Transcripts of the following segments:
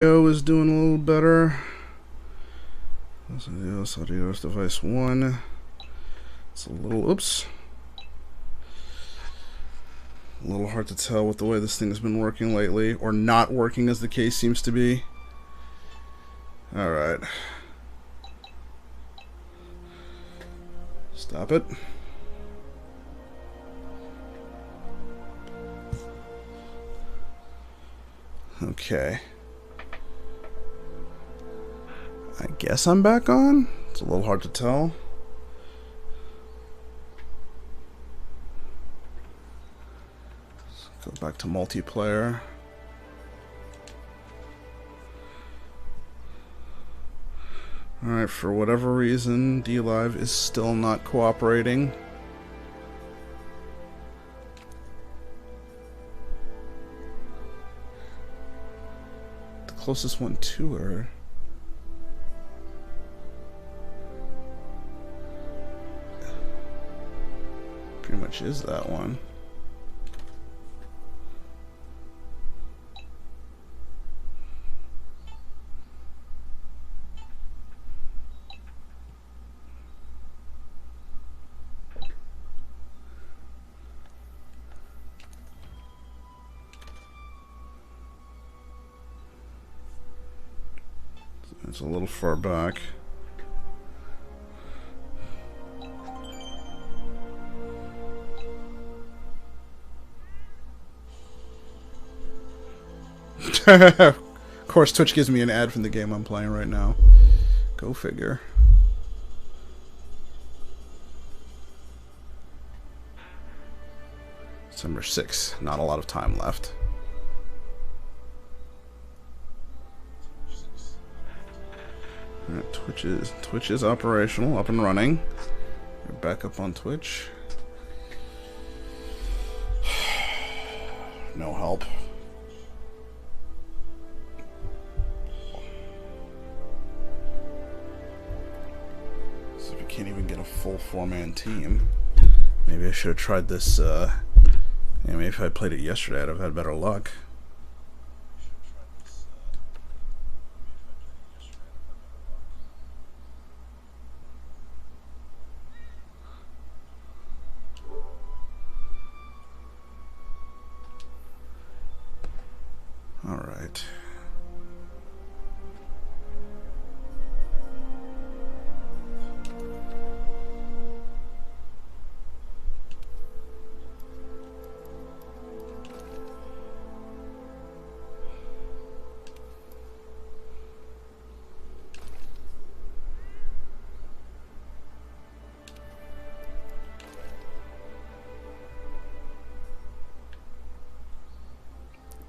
is doing a little better. Adios device 1. It's a little, oops. A little hard to tell with the way this thing has been working lately, or not working as the case seems to be. Alright. Stop it. Okay. I guess I'm back on? It's a little hard to tell. Let's go back to multiplayer. Alright, for whatever reason, DLive is still not cooperating. The closest one to her. Pretty much is that one. It's a little far back. Of course, Twitch gives me an ad from the game I'm playing right now. Go figure. December 6th. Not a lot of time left. Alright, Twitch is operational, up and running. We're back up on Twitch. No help. So we can't even get a full 4-man team. Maybe I should have tried this, yeah, maybe if I played it yesterday I'd have had better luck. Alright.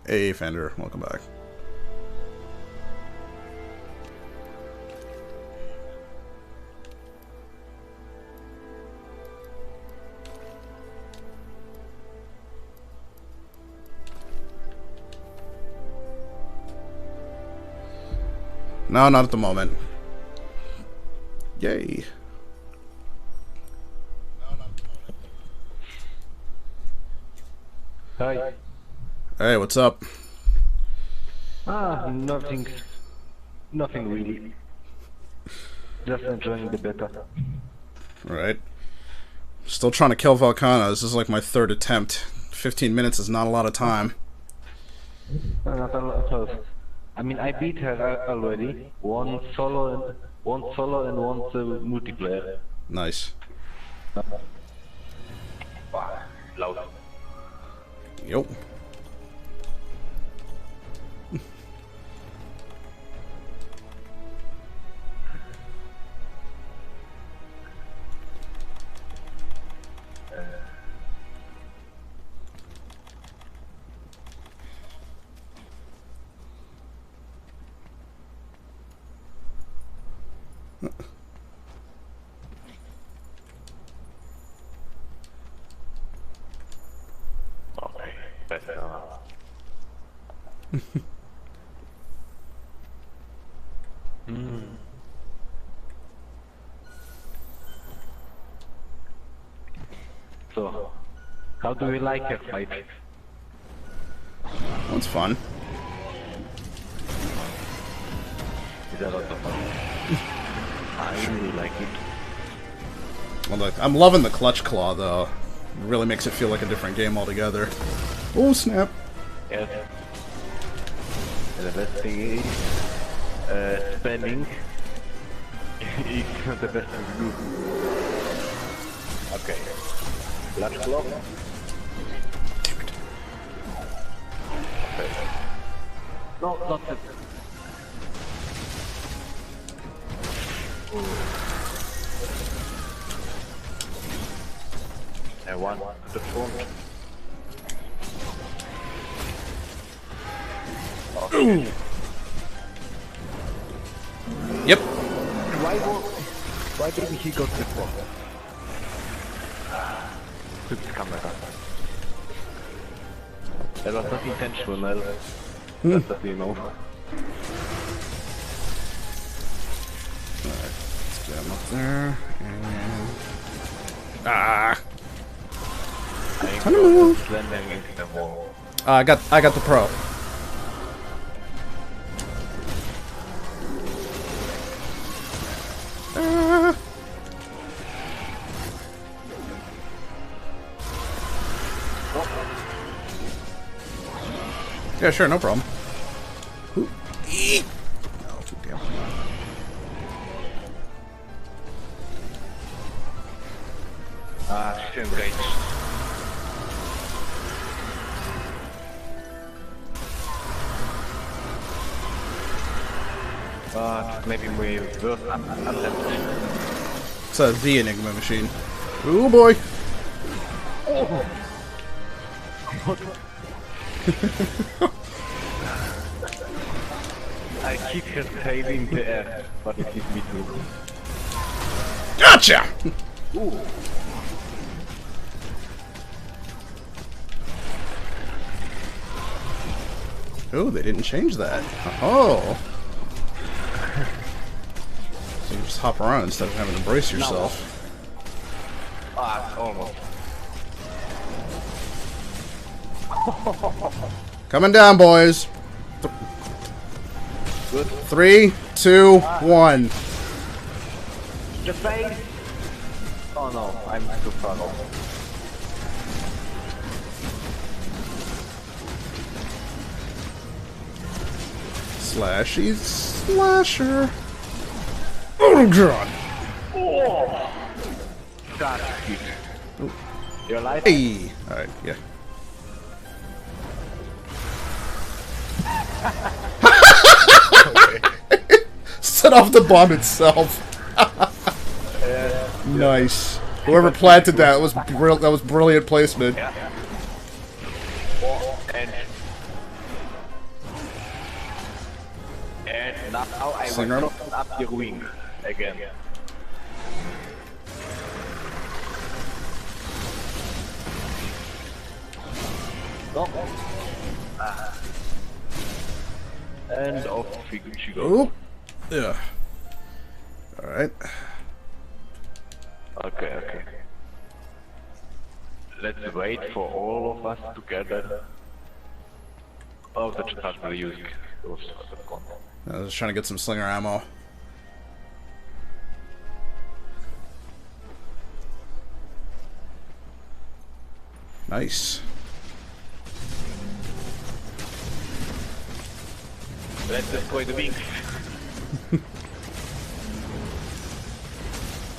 Hey Fender, welcome back. No, not at the moment. Yay. Hi. Hey, what's up? Nothing really. Just enjoying the beta. Right. Still trying to kill Velkhana. This is like my 3rd attempt. 15 minutes is not a lot of time. Not a lot of. I mean, I beat her already. One solo and one multiplayer. Nice. Loud. Yep. Okay, better. So, how do you like your fight? That's fun. a lot of fun. I really like it. Well, look, I'm loving the clutch claw though. It really makes it feel like a different game altogether. Oh snap! Yes. And the best thing is spamming is not the best thing to do. Okay. Large block. Okay. No, not that. And one to the front. Ooh. Yep. Why didn't he go to the front? Took the camera. That was not intentional. That's what you know. Alright, let's get him up there. And... ah! Time to move. Slamming into the wall. I got the pro. Yeah, sure, no problem. Ooh. Eek. Oh, damn. She's engaged. Maybe we will attempt. It's the Enigma machine. Ooh boy! Oh. I keep her tail in the air, but it hit me too. Gotcha! Ooh. Oh, they didn't change that. Oh! So you just hop around instead of having to brace yourself. Almost. Coming down, boys. Good. 3, 2, 1. The face! Oh no, I'm too far off. Slashy slasher. Oh god! Oh! That's cute. You're alive? Hey! Alright, yeah. Set off the bomb itself. Nice. Whoever planted that was brilliant placement. Yeah. And now I will open up your wing again. No. And off she goes. Oop. Yeah. Alright. Okay. Let's wait for all of us together. Oh, that's not really using those sort of content. I was just trying to get some slinger ammo. Nice. Let's destroy the wings.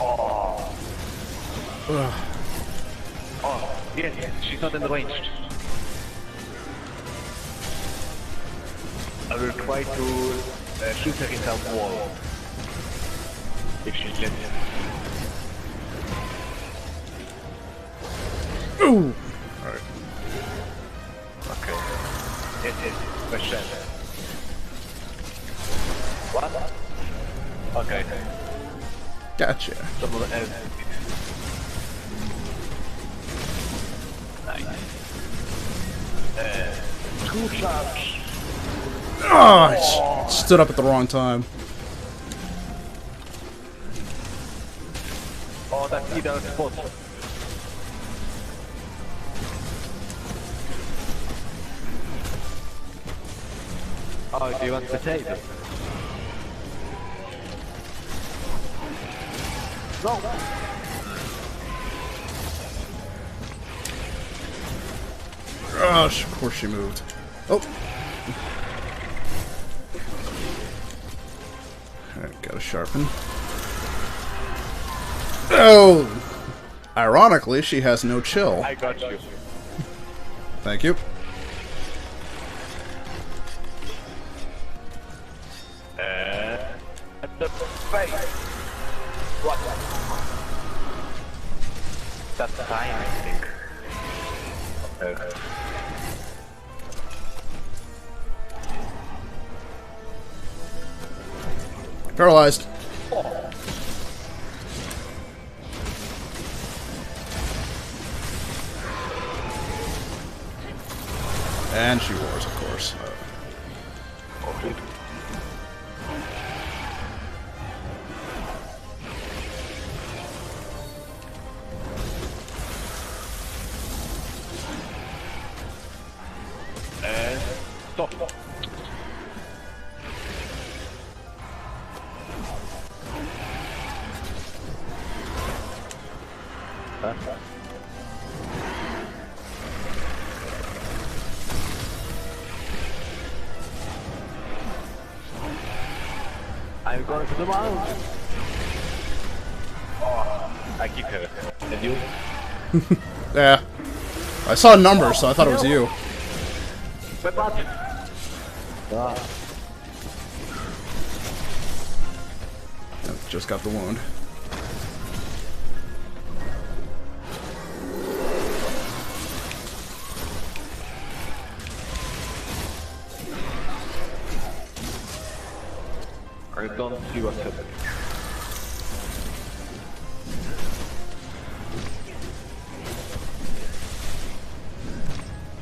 Oh. Oh, yes, she's not in the range. I will try to shoot her in that wall. If she lets me. Ooh! Alright. Okay. Yes, question. What? Okay. Gotcha. Someone else. Nice. 2 shots. Oh, stood up at the wrong time. Oh, that's either spot. Oh, do you want potato? No! Oh, of course she moved. Oh! Alright, gotta sharpen. Oh! Ironically, she has no chill. I got you. Thank you. At the face! What? That's time, I think. Paralyzed. And she wars, of course. Okay. And stop. I'm going to the mountain. Oh, I kick her. And you? Yeah. I saw numbers, so I thought it was you. But what? Ah. Just got the wound. I don't see what's happening.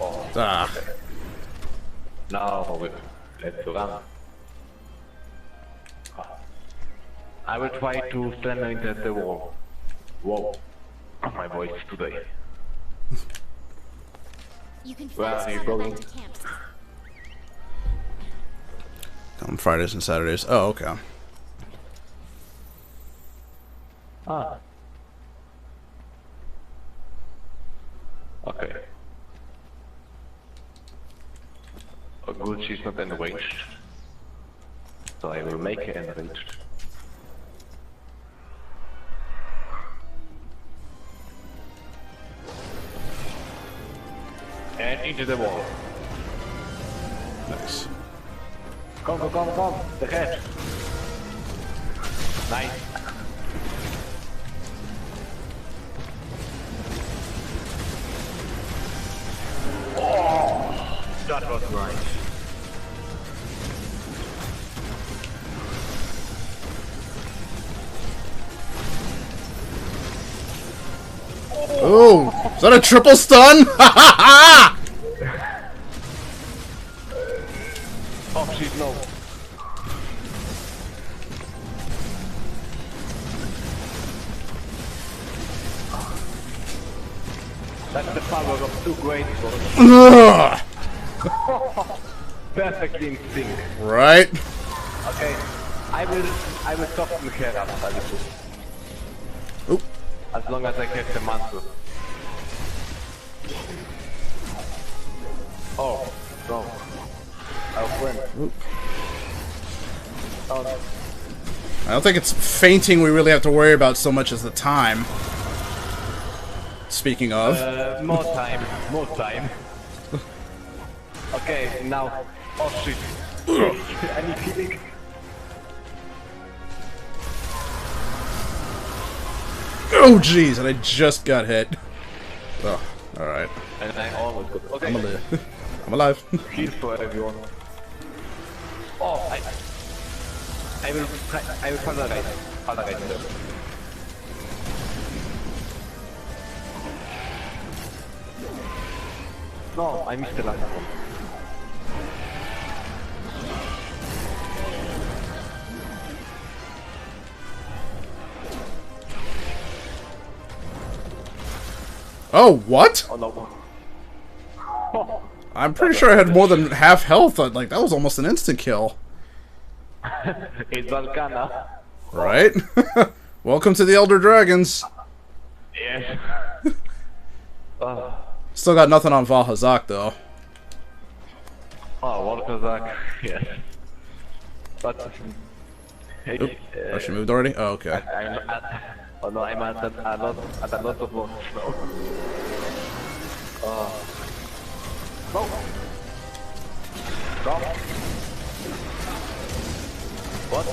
Oh, Ah. now let's run. I will try to stand at the wall. Whoa, my voice today. You can Where fast are you travel going? back to camps. On Fridays and Saturdays. Oh, okay. Ah. Okay. Oh, good, she's not enraged. So I will make her enraged. And into the wall. Nice. Come, come, come, come! The head! Nice! Oh! That was nice. Oh! Is that a triple stun? Ha ha ha! Oh, she's low. That's the power of two great swords. Perfectly in sync. Right? Okay, I will soften her up a little. Oop. As long as I get the mantle. Oh, no. Our friend. Oop. Oh, no. I don't think it's fainting we really have to worry about so much as the time. Speaking of. More time, more time. Okay, now. Oh shit. I need healing. Oh jeez, and I just got hit. Oh, alright. And I almost got. Okay. I'm alive. I'm alive. Heal for everyone. Oh, I will polarize them. No, I missed the last one. Oh, what? Oh no. I'm pretty sure I had more than half health. Like, that was almost an instant kill. It's Velkhana. Right? Welcome to the Elder Dragons. Yes. Still got nothing on Valhazak though. Oh, Velkhana, yes. But... Oop. Oh, she moved already? Oh, okay. Oh no, I'm at a lot of blocks now. No! Stop! What?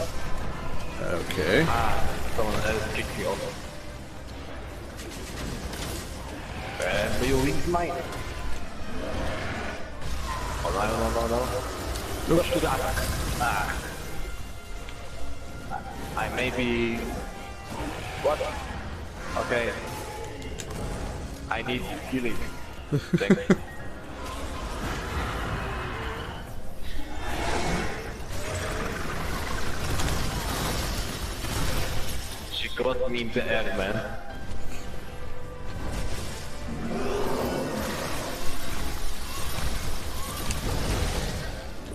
Okay. Someone else kicked me off. Do you win mine? Oh no. Look to the attack. I maybe... What? Okay. I need healing. Thanks. She got me in the air, man.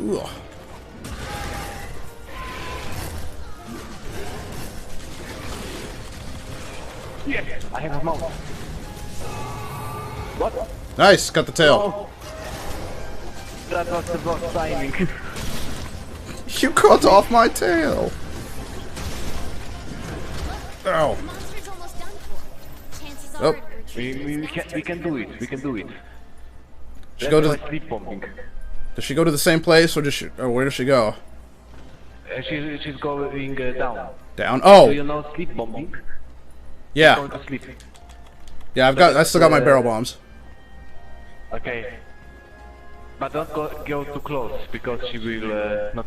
Ooh. Yes, I have a mount. What? Nice, got the tail. Oh. That was the boss timing. You cut off my tail. Ow. Oh. We can do it. We can do it. She go to sleep bombing. Does she go to the same place, or where does she go? She's going down. Down. Oh. Do you know sleep bombing? Yeah. Going to sleep. Yeah, I still got my barrel bombs. Okay. But don't go too close because she will not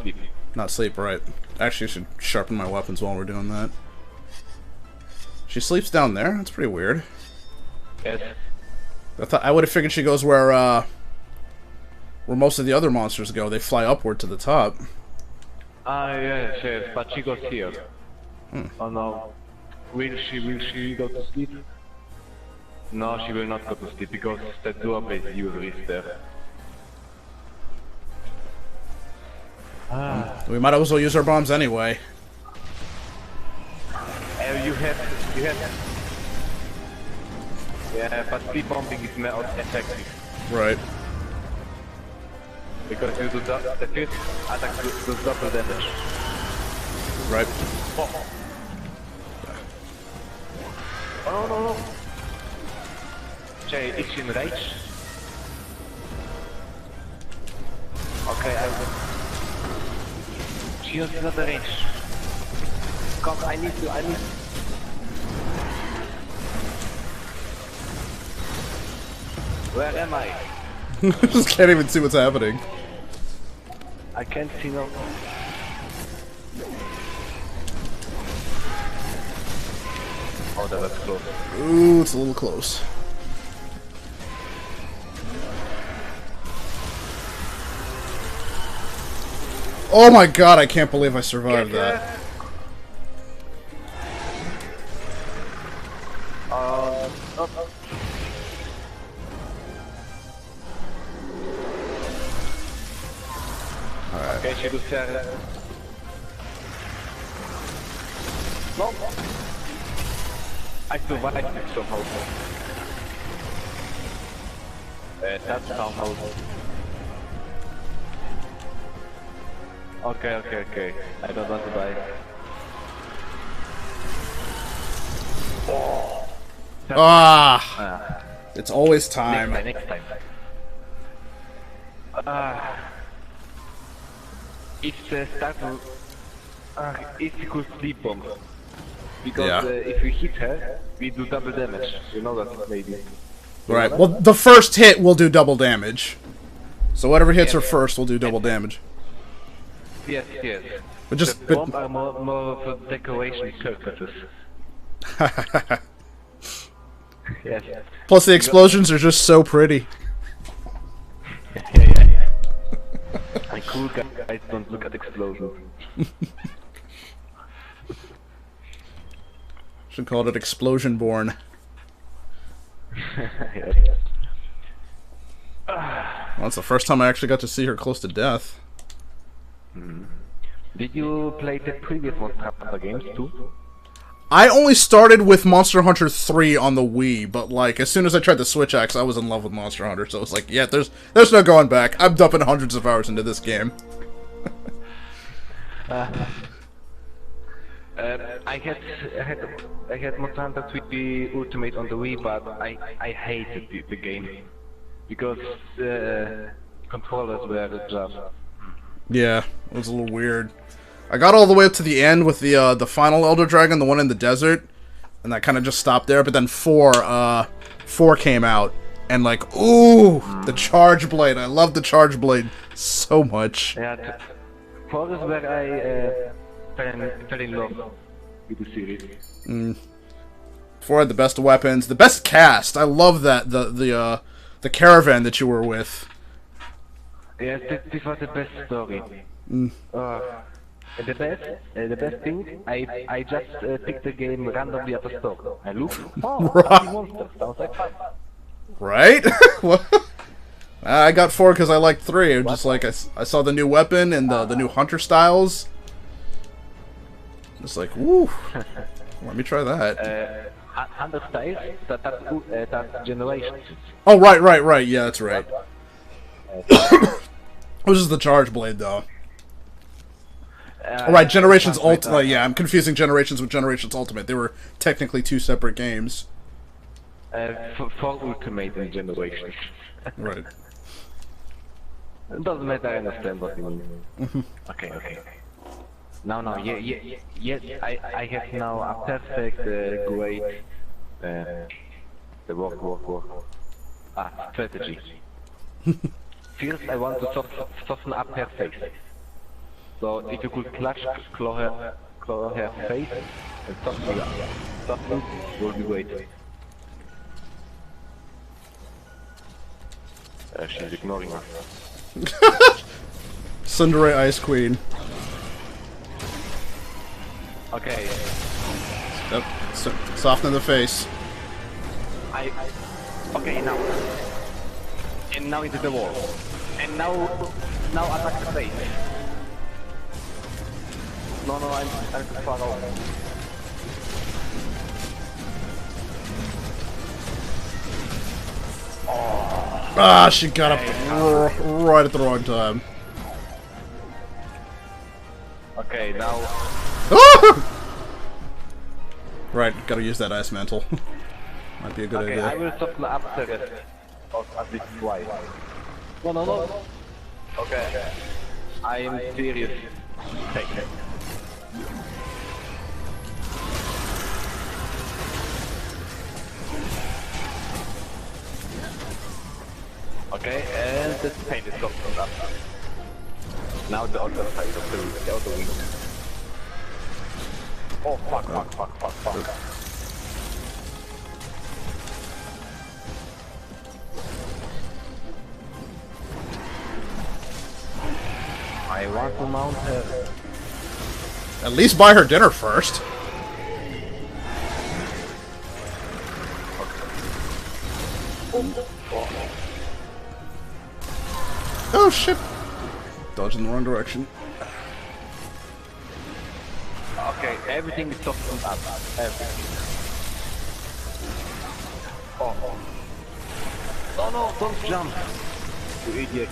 sleep. Not sleep, right? Actually, I should sharpen my weapons while we're doing that. She sleeps down there. That's pretty weird. Yes. I would have figured she goes where most of the other monsters go. They fly upward to the top. Yes, but she goes here. Oh no. Will she go to sleep? No, she will not go to sleep because the door base usually is there. We might as well use our bombs anyway. You have. Yeah, but sleep bombing is more effective. Right. Because you do the first attack does double damage. Right. Oh no. Jay, is she in rage? Okay, I will. She is not in range. Come, I need. Where am I? I just can't even see what's happening. I can't see no. Oh, that was close. Ooh, it's a little close. Oh my god, I can't believe I survived that. Alright. Okay, she does that. No. I survived it somehow. That's somehow. Okay. I don't want to die. Oh. It's always time. Next time. It's start it's equals sleep bomb. Because if we hit her, we do double damage. You know that maybe. Right. Well, the first hit will do double damage. So whatever hits her first will do double damage. Yes. But just the bomb are more for decoration purposes. Yes. Plus the explosions are just so pretty. Yeah. And cool guys don't look at explosions. Should call it Explosion-born. Yes. Well, it's the first time I actually got to see her close to death. Did you play the previous Monster Hunter games too? I only started with Monster Hunter 3 on the Wii, but like as soon as I tried the Switch X, I was in love with Monster Hunter. So it's like, yeah, there's no going back. I'm dumping hundreds of hours into this game. I had Monster Hunter 3 Ultimate on the Wii, but I hated the game because the controllers were just. Yeah, it was a little weird. I got all the way up to the end with the final Elder Dragon, the one in the desert, and that kind of just stopped there. But then 4 came out, and like, ooh, the Charge Blade. I love the Charge Blade so much. Yeah, 4 is where I fell in love with the series. 4 had the best weapons, the best cast. I love that the caravan that you were with. Yes, this was the best story. The best thing, I just picked the game randomly at the store. I looked, Right. monsters, sounds like fun. Right? I got 4 because I liked 3. Just like I saw the new weapon and the new hunter styles. Just like, woo. Let me try that. Hunter styles, that's generations. Oh, right. Yeah, that's right. This is the Charge Blade, though. Alright, Generations Ultimate. Yeah, I'm confusing Generations with Generations Ultimate. They were technically 2 separate games. For Ultimate and Generations. Right. It doesn't matter, I understand what you mean. Okay. Now, yes, I have now a perfect, great, strategy. First, I want to soften up her face. So, if you could claw her face and soften it, would be great. She's ignoring us. Tsundere Ice Queen. Okay. Yep. Soften the face. Okay, now. And now into the wall. And now attack the face. No, I'm too far out. Ah, she got up right at the wrong time. Okay, now. Right, gotta use that ice mantle. Might be a good idea. I will soften up the rest of at least twice. No. Okay. I am serious. Take it. Okay, and the paint is softened up. Now the other side of the other wing. Oh fuck. I want to mount her. At least buy her dinner first. Oh shit! Dodge in the wrong direction. Okay, everything is softened up. Everything. Oh. No, don't jump! You idiot.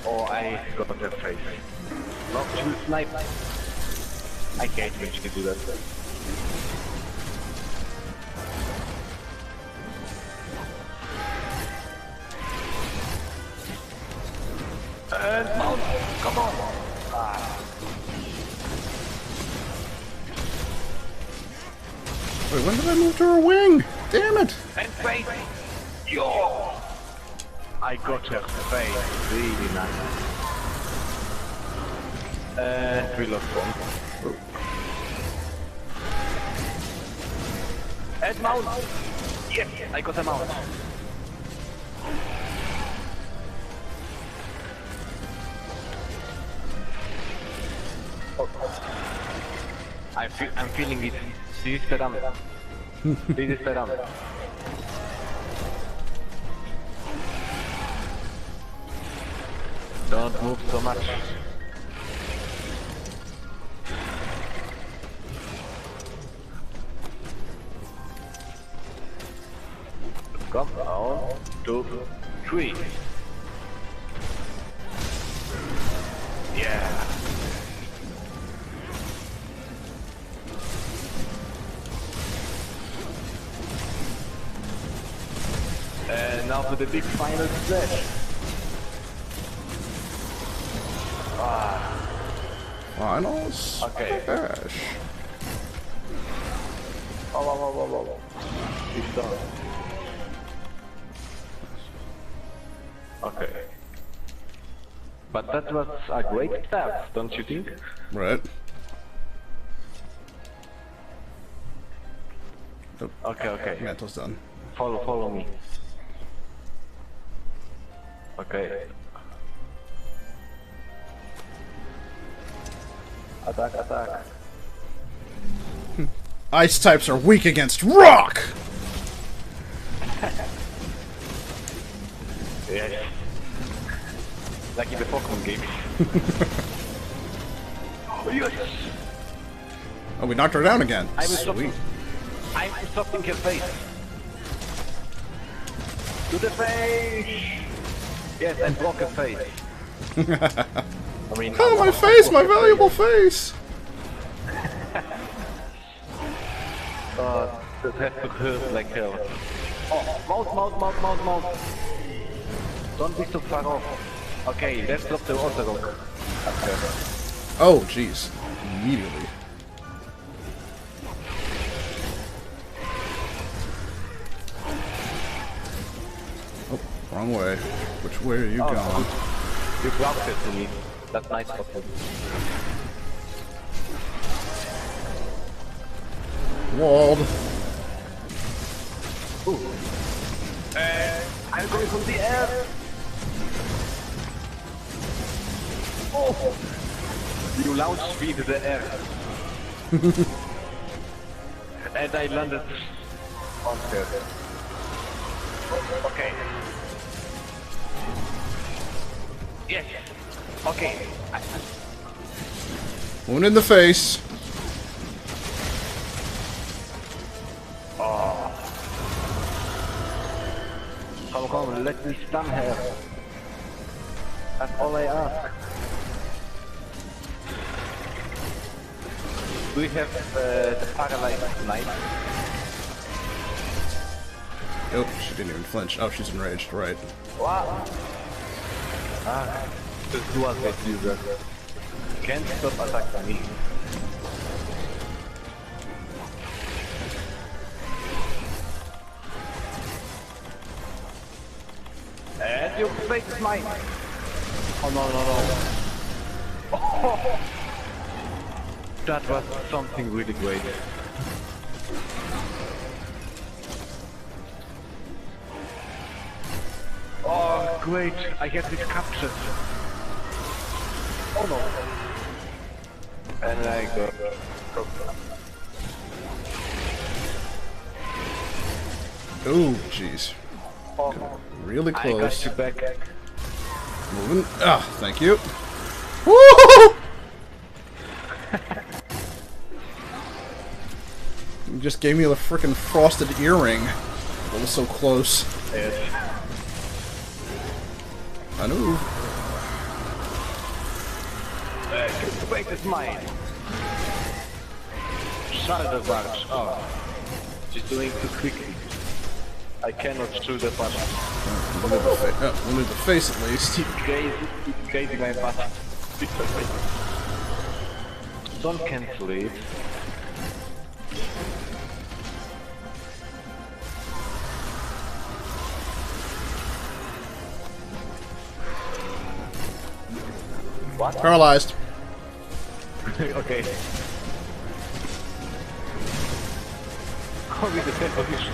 Oh, I got her face. No, she will snipe. I hate when she can do that. And mount! Come on! Wait, when did I move to her wing? Damn it! And face! Yo! I got her face really nice. And we lost one. And mount! Yes! I got a mount! I'm feeling it. This is the run. This is the run. Don't move so much. 3. Yeah. And now for the big final splash. Final Okay. splash. Oh. It's done. Okay. But that was a great start, don't you think? Right. Okay. Mantle's done. Follow me. Okay. Attack. Ice types are weak against rock! Yes. Like in the Pokemon game. Oh, yes! Oh, we knocked her down again. Sweet. I'm stopping her face. To the face! Yes, and block her face. I mean, Oh, my face! My valuable face! That has to hurt like hell. Oh, mount. Don't be so far off. Okay, let's drop the water rock. Okay. Oh, jeez. Immediately. Oh, wrong way. Which way are you going? You blocked it to me. That's nice of you. Walled. Ooh. I'm going from the air. Oh! You launched me into the air. And I landed on her. Okay. Yes. Okay. One in the face. Come, let me stun her. That's all I ask. Do we have the paralyzed knight? Oh, she didn't even flinch. Oh, she's enraged, right. Wow. This was it, user. Can't stop attacking me. And your face is mine. Oh no. Oh. That was something really great. Oh, great. I get this captured. Oh no. And I go. Oh, jeez. Oh, Really I close. got you back. Moving. Ah, thank you. Woo! You just gave me the frickin' frosted earring. That was so close. Yes. I know. The break is mine. Shut the barge. Oh. She's doing too quickly. I cannot shoot the button. We'll leave the face at least. Crazy my button. Don't cancel it. What? Paralyzed. Okay. How is the same position?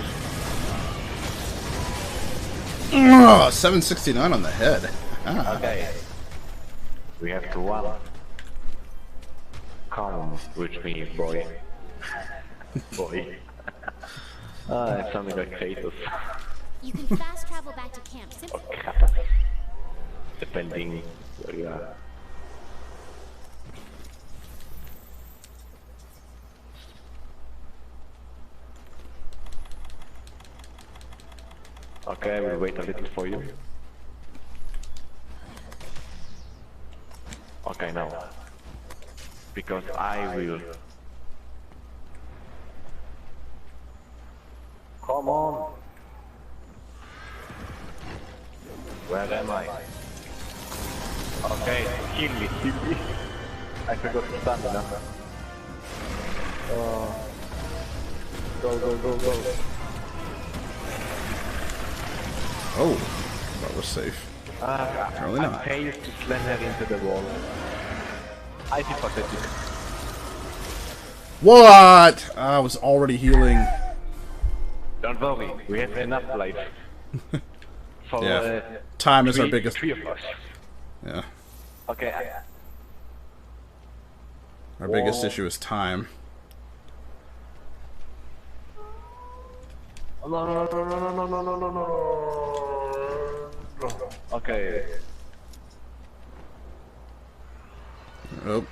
769 on the head. Ah. Okay. We have to run. Come with me, boy. Boy. It's something like Kratos. You can fast travel back to camp simply. Or Kratos. Depending where you are. Okay, I will wait a little for you. guy now. Because I will. Come on. Where am I? Okay, heal me, heal me. I forgot the stamina. Go, go, go, go. Oh, that was safe. Apparently not. I failed to slender into the wall. I feel pathetic. What? I was already healing. Don't worry, we have enough life. For, Yeah. Time is our biggest. Three of us. Yeah. Okay. Our biggest issue is time. No, no, no, no, no, no, no, no, no, no. Okay. Oh.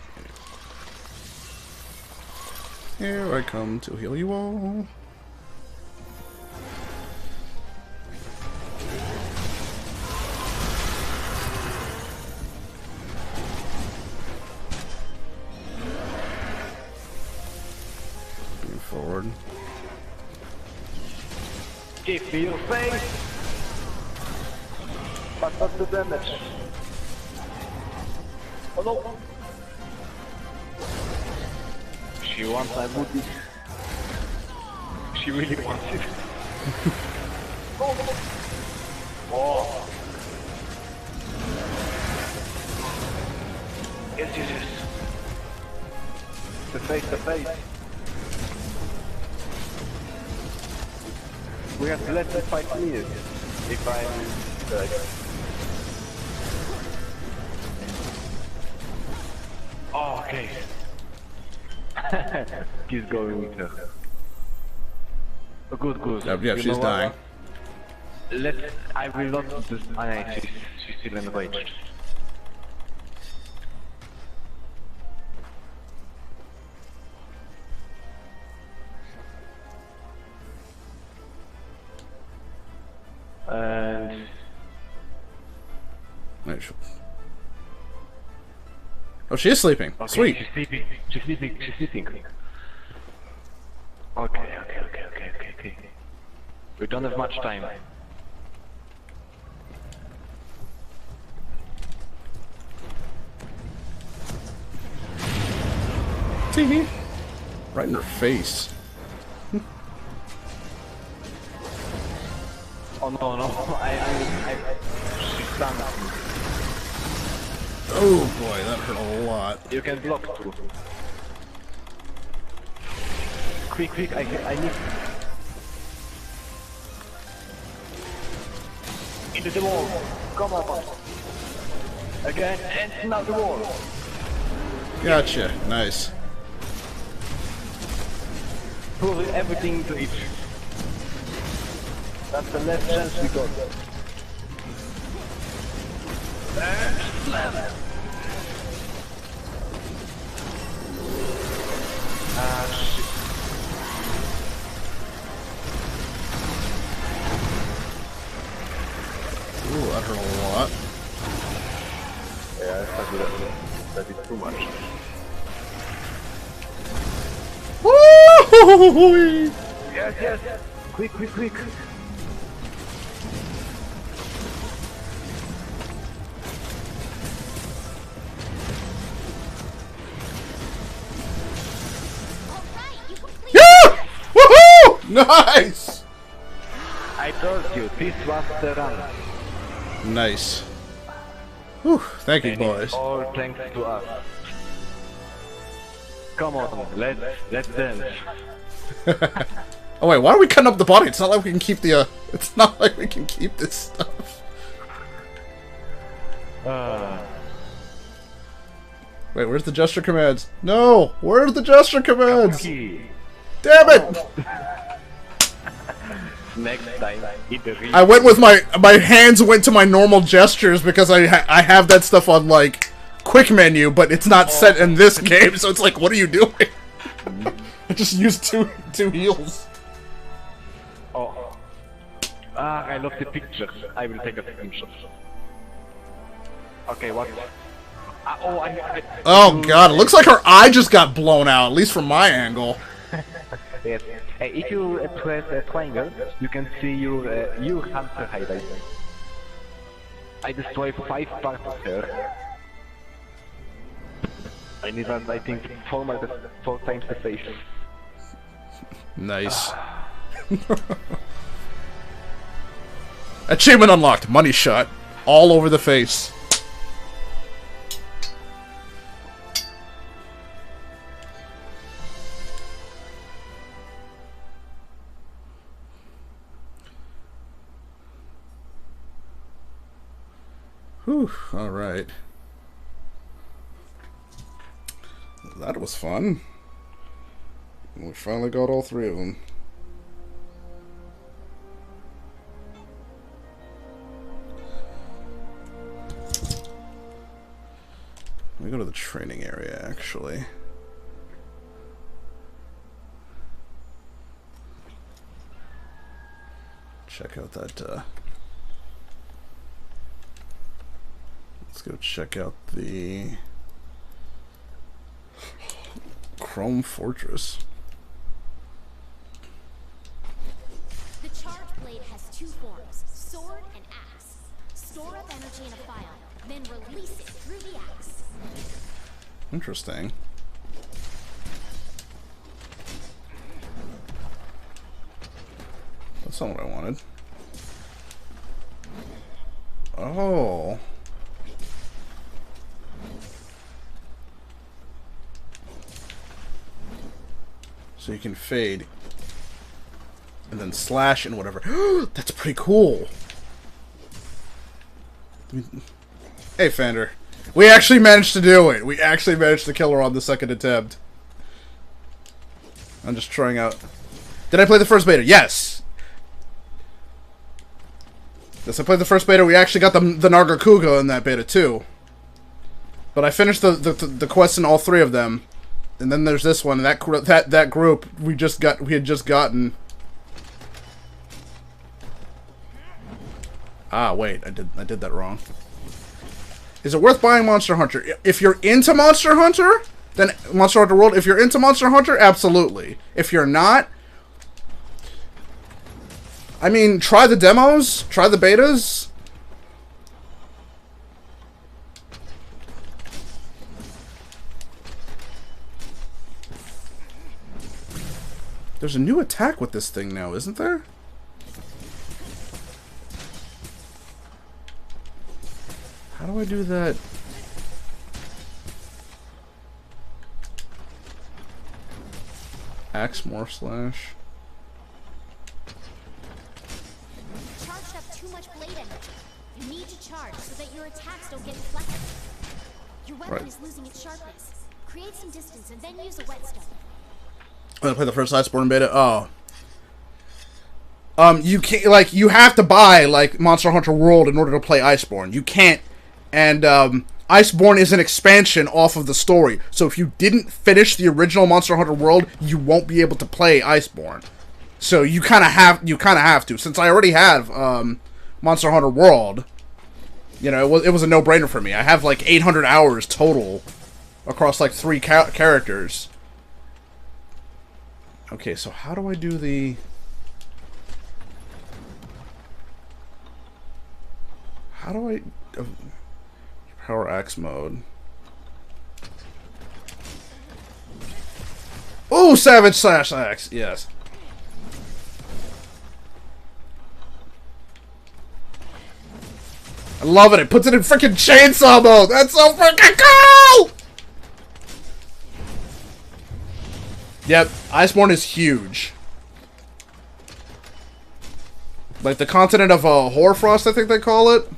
Here I come to heal you all. Being forward. Give me your face! But not the damage. Oh no! She wants my booty. She really wants it. Oh! Oh! Yes, yes, yes. The face, the face. We have less than 5 minutes. If I'm... Oh, okay. He's going with her. Oh, good, good. Yeah, You she's know what? dying. I will not just... she's still enraged. And... Right, oh, she is sleeping. Okay, Sweet. she's sleeping. She's sleeping. She's sleeping. Okay. We don't have much time. TV. Right in her face. Oh no, she's stunned me. Oh boy, that hurt a lot. You can block too. Quick, I need... Into the wall. Come on. Again, and now the wall. Gotcha. Nice. Pull everything to it. That's the last chance we got. And slam! Ah, shit. Ooh, that hurt a lot. Yeah, that is too much. Woo! Yes! Quick! Alright, you completed Yeah! Woohoo! Nice! I told you, this was the run. Nice. Whew, thank you, And boys. it's all thanks to us. Come on, let's dance. Oh wait, why are we cutting up the body? It's not like we can keep the, it's not like we can keep this stuff. Wait, where's the gesture commands? No! Where's the gesture commands? Kabuki. Damn it! Next time, hit the ring. I went with my hands went to my normal gestures because I have that stuff on like quick menu, but it's not set in this game, so it's like, what are you doing? I just used two heals. Oh. I love the picture. I will take a screenshot. Okay, what? Oh god, it looks like her eye just got blown out, at least from my angle. Yes. If you press triangle, you can see your hunter highlight. I destroyed 5 parts of her. I need that, I think, 4 times the face. Nice. Achievement unlocked. Money shot. All over the face. Whew, alright. That was fun. We finally got all 3 of them. Let me go to the training area, actually. Check out that, let's go check out the Chrome Fortress. The charged blade has 2 forms, sword and axe. Store up energy in a file, then release it through the axe. Interesting. That's not what I wanted. Oh. So you can fade. And then slash and whatever. That's pretty cool. Hey, Fender. We actually managed to do it. We actually managed to kill her on the 2nd attempt. I'm just trying out. Did I play the first beta? Yes. Yes, I played the first beta. We actually got the Nargacuga in that beta too. But I finished the quests in all 3 of them, and then there's this one. That group we had just gotten. Ah, wait, I did that wrong. Is it worth buying Monster Hunter? If you're into Monster Hunter, then Monster Hunter World. If you're into Monster Hunter, absolutely. If you're not, I mean, try the demos, try the betas. There's a new attack with this thing now, isn't there? How do I do that? Axe more slash. Charged up too much blade energy. You need to charge so that your attacks don't get deflected. Your weapon is losing its sharpness. Create some distance and then use a whetstone. I'm gonna play the first Iceborne beta. Oh. You can't, like, you have to buy, like, Monster Hunter World in order to play Iceborne. You can't. And, Iceborne is an expansion off of the story. So if you didn't finish the original Monster Hunter World, you won't be able to play Iceborne. So you kind of have to. Since I already have, Monster Hunter World, you know, it was a no-brainer for me. I have, like, 800 hours total across, like, 3 characters. Okay, so how do I do the... How do I... Power axe mode. Oh, Savage Slash Axe! Yes. I love it! It puts it in freaking chainsaw mode! That's so freaking cool! Yep, Iceborne is huge. Like the continent of Hoarfrost, I think they call it.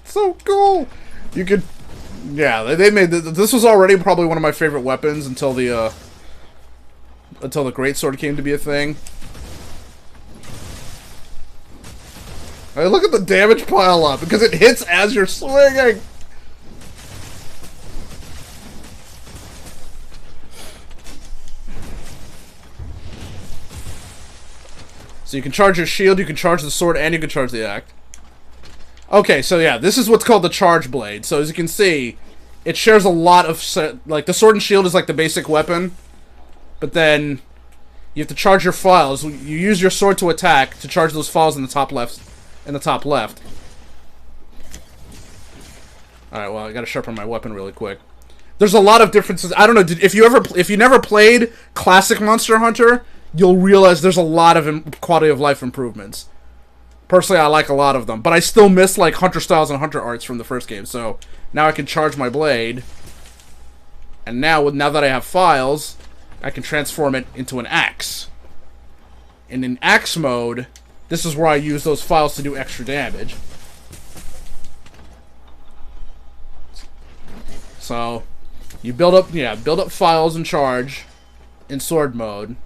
So cool! You could... Yeah, they made... This was already probably one of my favorite weapons until the greatsword came to be a thing. I look at the damage pile up because it hits as you're swinging. So you can charge your shield, you can charge the sword, and you can charge the axe. Okay, so yeah, this is what's called the charge blade. So as you can see, it shares a lot of, like, the sword and shield is like the basic weapon. But then you have to charge your files. You use your sword to attack to charge those files in the top left. Alright, well, I gotta sharpen my weapon really quick. There's a lot of differences. I don't know, if you never played classic Monster Hunter, you'll realize there's a lot of quality of life improvements. Personally, I like a lot of them, but I still miss like Hunter styles and Hunter arts from the first game. So now I can charge my blade, and now that I have files, I can transform it into an axe. And in axe mode, this is where I use those files to do extra damage. So you build up files and charge in sword mode,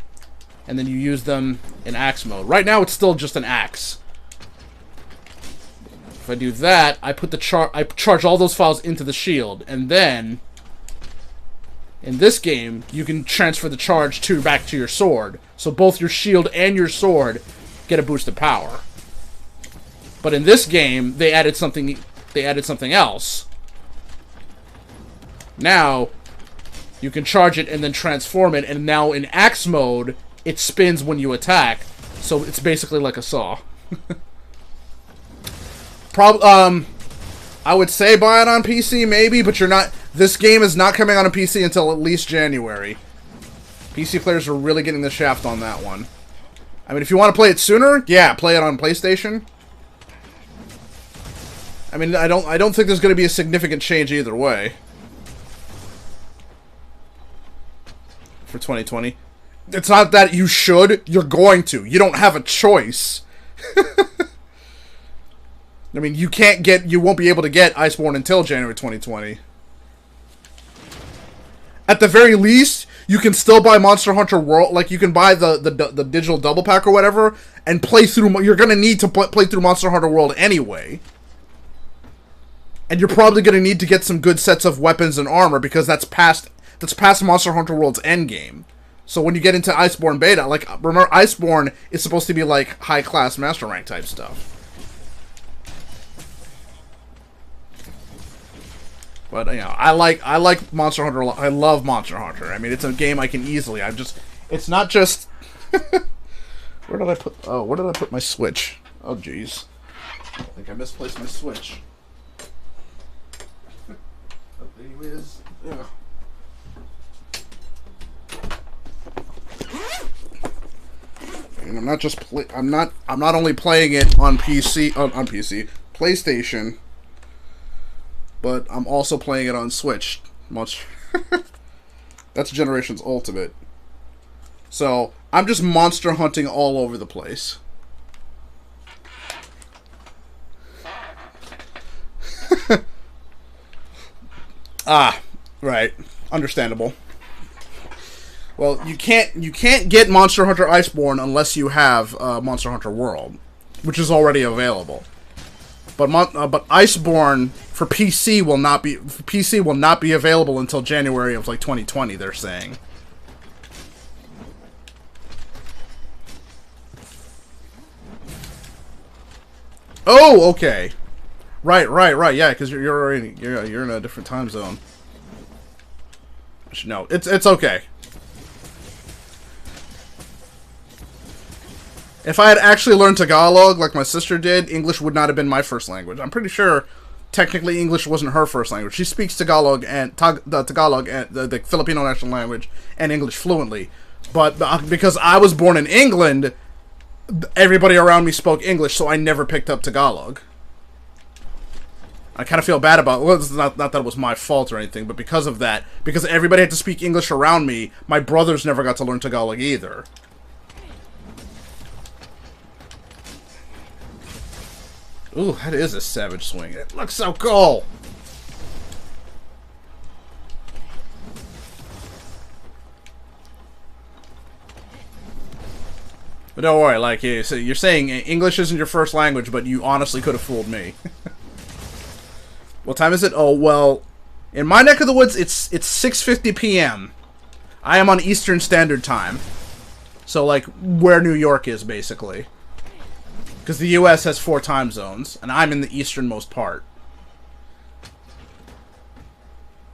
and then you use them in axe mode. Right now, it's still just an axe. If I do that, I charge all those files into the shield, and then in this game, you can transfer the charge back to your sword. So both your shield and your sword get a boost of power. But in this game, they added something else. Now, you can charge it and then transform it, and now in axe mode, it spins when you attack. So it's basically like a saw. I would say buy it on PC, maybe, but you're not. This game is not coming on a PC until at least January. PC players are really getting the shaft on that one. I mean, if you want to play it sooner, yeah, play it on PlayStation. I mean, I don't think there's going to be a significant change either way for 2020. It's not that you should, you're going to. You don't have a choice. I mean, you won't be able to get Iceborne until January 2020. At the very least, you can still buy Monster Hunter World. Like, you can buy the digital double pack or whatever, and play through. You're going to need to play through Monster Hunter World anyway. And you're probably going to need to get some good sets of weapons and armor, because that's past Monster Hunter World's endgame. So when you get into Iceborne beta, like, remember, Iceborne is supposed to be like high-class Master Rank type stuff. But, you know, I like Monster Hunter. I love Monster Hunter. I mean, it's a game I can easily. It's not just. Where did I put my Switch? Oh, jeez. I think I misplaced my Switch. Oh, there it is. Yeah. And I'm not just I'm not only playing it on PC PlayStation, but I'm also playing it on Switch. That's Generations Ultimate. So I'm just monster hunting all over the place. Ah, right. Understandable. Well, you can't get Monster Hunter Iceborne unless you have Monster Hunter World, which is already available. But Iceborne for PC will not be available until January of like 2020. They're saying. Oh, okay. Right. Yeah, because you're in a different time zone. No, it's okay. If I had actually learned Tagalog like my sister did, English would not have been my first language. I'm pretty sure technically English wasn't her first language. She speaks Tagalog and Tagalog and the Filipino national language and English fluently. But because I was born in England, everybody around me spoke English, so I never picked up Tagalog. I kind of feel bad about it. Well, it's not that it was my fault or anything, but because of that, because everybody had to speak English around me, my brothers never got to learn Tagalog either. Ooh, that is a savage swing. It looks so cool! But don't worry, like, you're saying English isn't your first language, but you honestly could have fooled me. What time is it? Oh, well, in my neck of the woods, it's 6:50 p.m. I am on Eastern Standard Time. So, like, where New York is, basically. Because the U.S. has 4 time zones, and I'm in the easternmost part.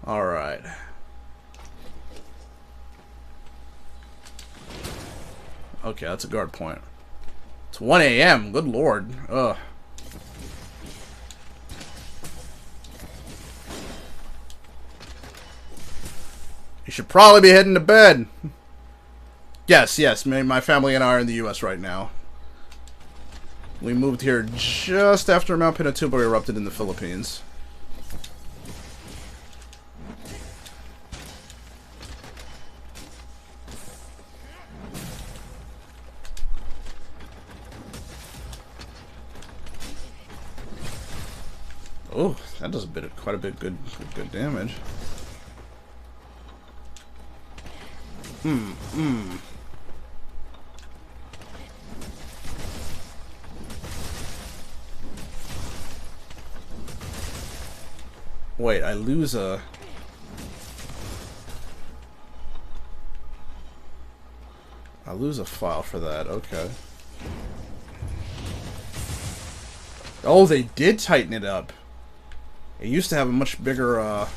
Alright. Okay, that's a guard point. It's 1 a.m. Good lord. Ugh. You should probably be heading to bed. Yes, yes. My family and I are in the U.S. right now. We moved here just after Mount Pinatubo erupted in the Philippines. Oh, that does quite a bit good damage. Wait, I lose a file for that. Okay. Oh, they did tighten it up. It used to have a much bigger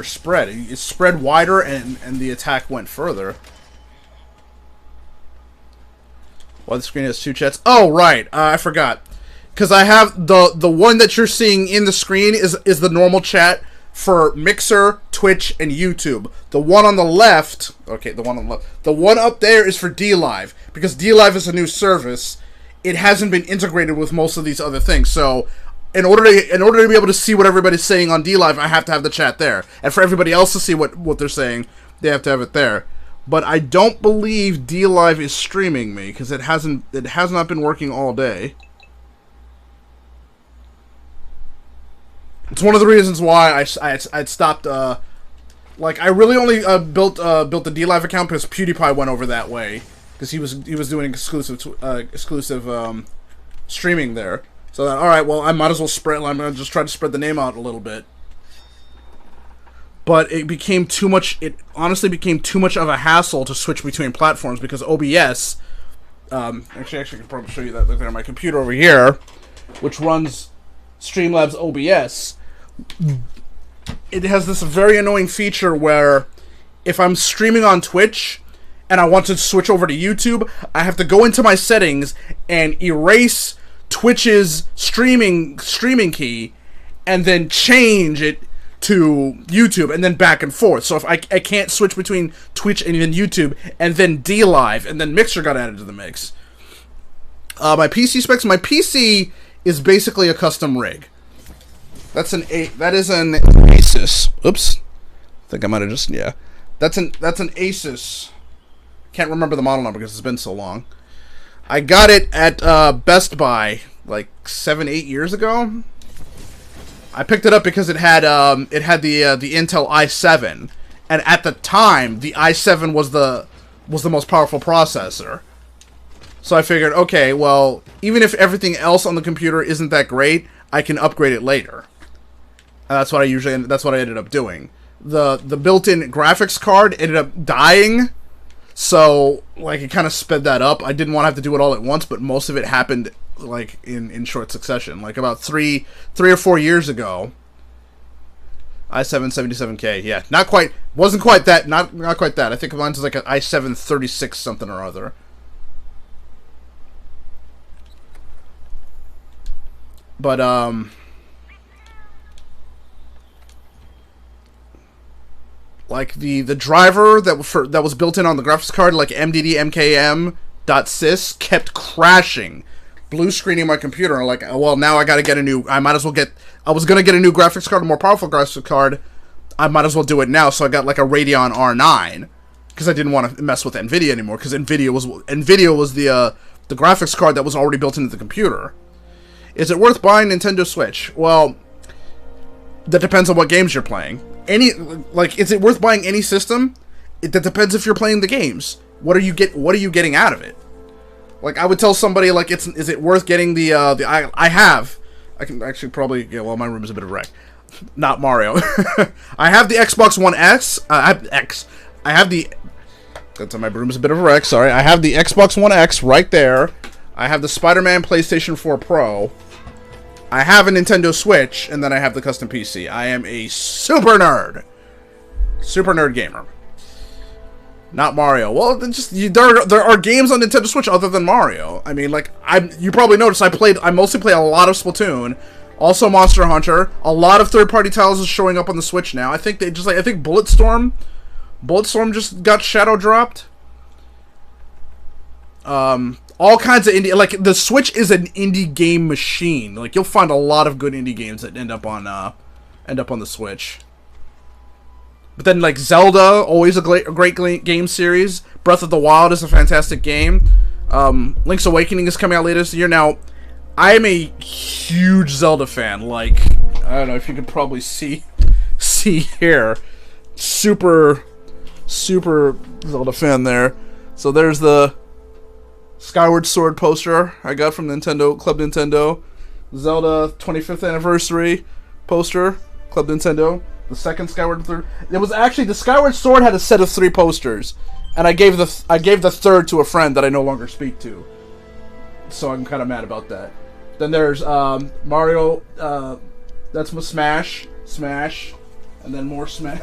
spread. It spread wider, and the attack went further. Why the screen has 2 chats? Oh, right. I forgot. Because I have the one that you're seeing in the screen is the normal chat for Mixer, Twitch, and YouTube. The one on the left, okay, the one on the left. The one up there is for DLive, because DLive is a new service. It hasn't been integrated with most of these other things. So in order to be able to see what everybody's saying on DLive, I have to have the chat there. And for everybody else to see what they're saying, they have to have it there. But I don't believe DLive is streaming me, because it has not been working all day. It's one of the reasons why I stopped. Like, I really only built the DLive account because PewDiePie went over that way, because he was doing exclusive streaming there. So then, all right, well, I might as well spread. I'm gonna just try to spread the name out a little bit. But it became too much. It honestly became too much of a hassle to switch between platforms, because OBS. Actually, I can probably show you that. Look there, my computer over here, which runs Streamlabs OBS. It has this very annoying feature where if I'm streaming on Twitch and I want to switch over to YouTube, I have to go into my settings and erase Twitch's streaming key and then change it to YouTube and then back and forth. So if I can't switch between Twitch and then YouTube and then DLive, and then Mixer got added to the mix. My PC specs, my PC is basically a custom rig. That is an Asus. Oops. I think I might have just, yeah. That's an Asus. Can't remember the model number because it's been so long. I got it at Best Buy like 7-8 years ago. I picked it up because it had the Intel i7, and at the time the i7 was the most powerful processor. So I figured, okay, well, even if everything else on the computer isn't that great, I can upgrade it later. And that's what I ended up doing. The built-in graphics card ended up dying. So, like, it kind of sped that up. I didn't want to have to do it all at once, but most of it happened, like, in short succession. Like, about 3 or 4 years ago. i7 77K, yeah. Not quite, wasn't quite that, not quite that. I think mine's like an i7 36 something or other. But, like, the driver that was built in on the graphics card, like mdd.mkm.sys, kept crashing, blue screening my computer. Like, well, now I gotta get a new, I was gonna get a new graphics card, a more powerful graphics card. I might as well do it now, so I got, like, a Radeon R9, because I didn't want to mess with NVIDIA anymore, because NVIDIA was the graphics card that was already built into the computer. Is it worth buying Nintendo Switch? Well, that depends on what games you're playing. Is it worth buying any system? That depends if you're playing the games. What are you getting out of it? Like, I would tell somebody, like, is it worth getting I can actually probably, yeah, well, my room is a bit of a wreck. Not Mario. I have the Xbox One X. That's my room is a bit of a wreck, sorry. I have the Xbox One X right there. I have the Spider-Man PlayStation 4 Pro. I have a Nintendo Switch, and then I have the custom PC. I am a super nerd. Super nerd gamer. Not Mario. Well, there are games on Nintendo Switch other than Mario. I mean, like, you probably noticed I mostly play a lot of Splatoon. Also Monster Hunter. A lot of third-party titles is showing up on the Switch now. I think I think Bulletstorm just got shadow dropped. All kinds of indie, like, the Switch is an indie game machine. Like, you'll find a lot of good indie games that end up on the Switch. But then, like, Zelda, always a great game series. Breath of the Wild is a fantastic game. Link's Awakening is coming out later this year. Now, I am a huge Zelda fan. Like, I don't know if you could probably see here. Super Zelda fan there. So there's the Skyward Sword poster I got from Club Nintendo. Zelda 25th anniversary poster, Club Nintendo. The second Skyward Sword. It was actually, the Skyward Sword had a set of 3 posters, and I gave the third to a friend that I no longer speak to. So I'm kind of mad about that. Then there's Mario. That's my Smash, and then more Smash.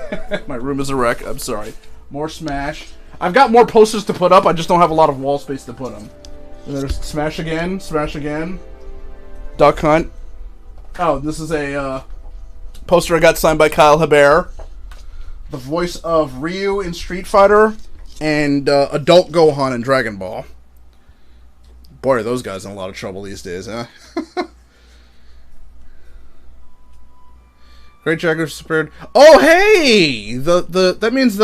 My room is a wreck. I'm sorry. More Smash. I've got more posters to put up. I just don't have a lot of wall space to put them. And there's Smash again. Duck Hunt. Oh, this is a poster I got signed by Kyle Hebert. The voice of Ryu in Street Fighter and Adult Gohan in Dragon Ball. Boy, are those guys in a lot of trouble these days, huh? Great Jaguar spared. Oh, hey! That means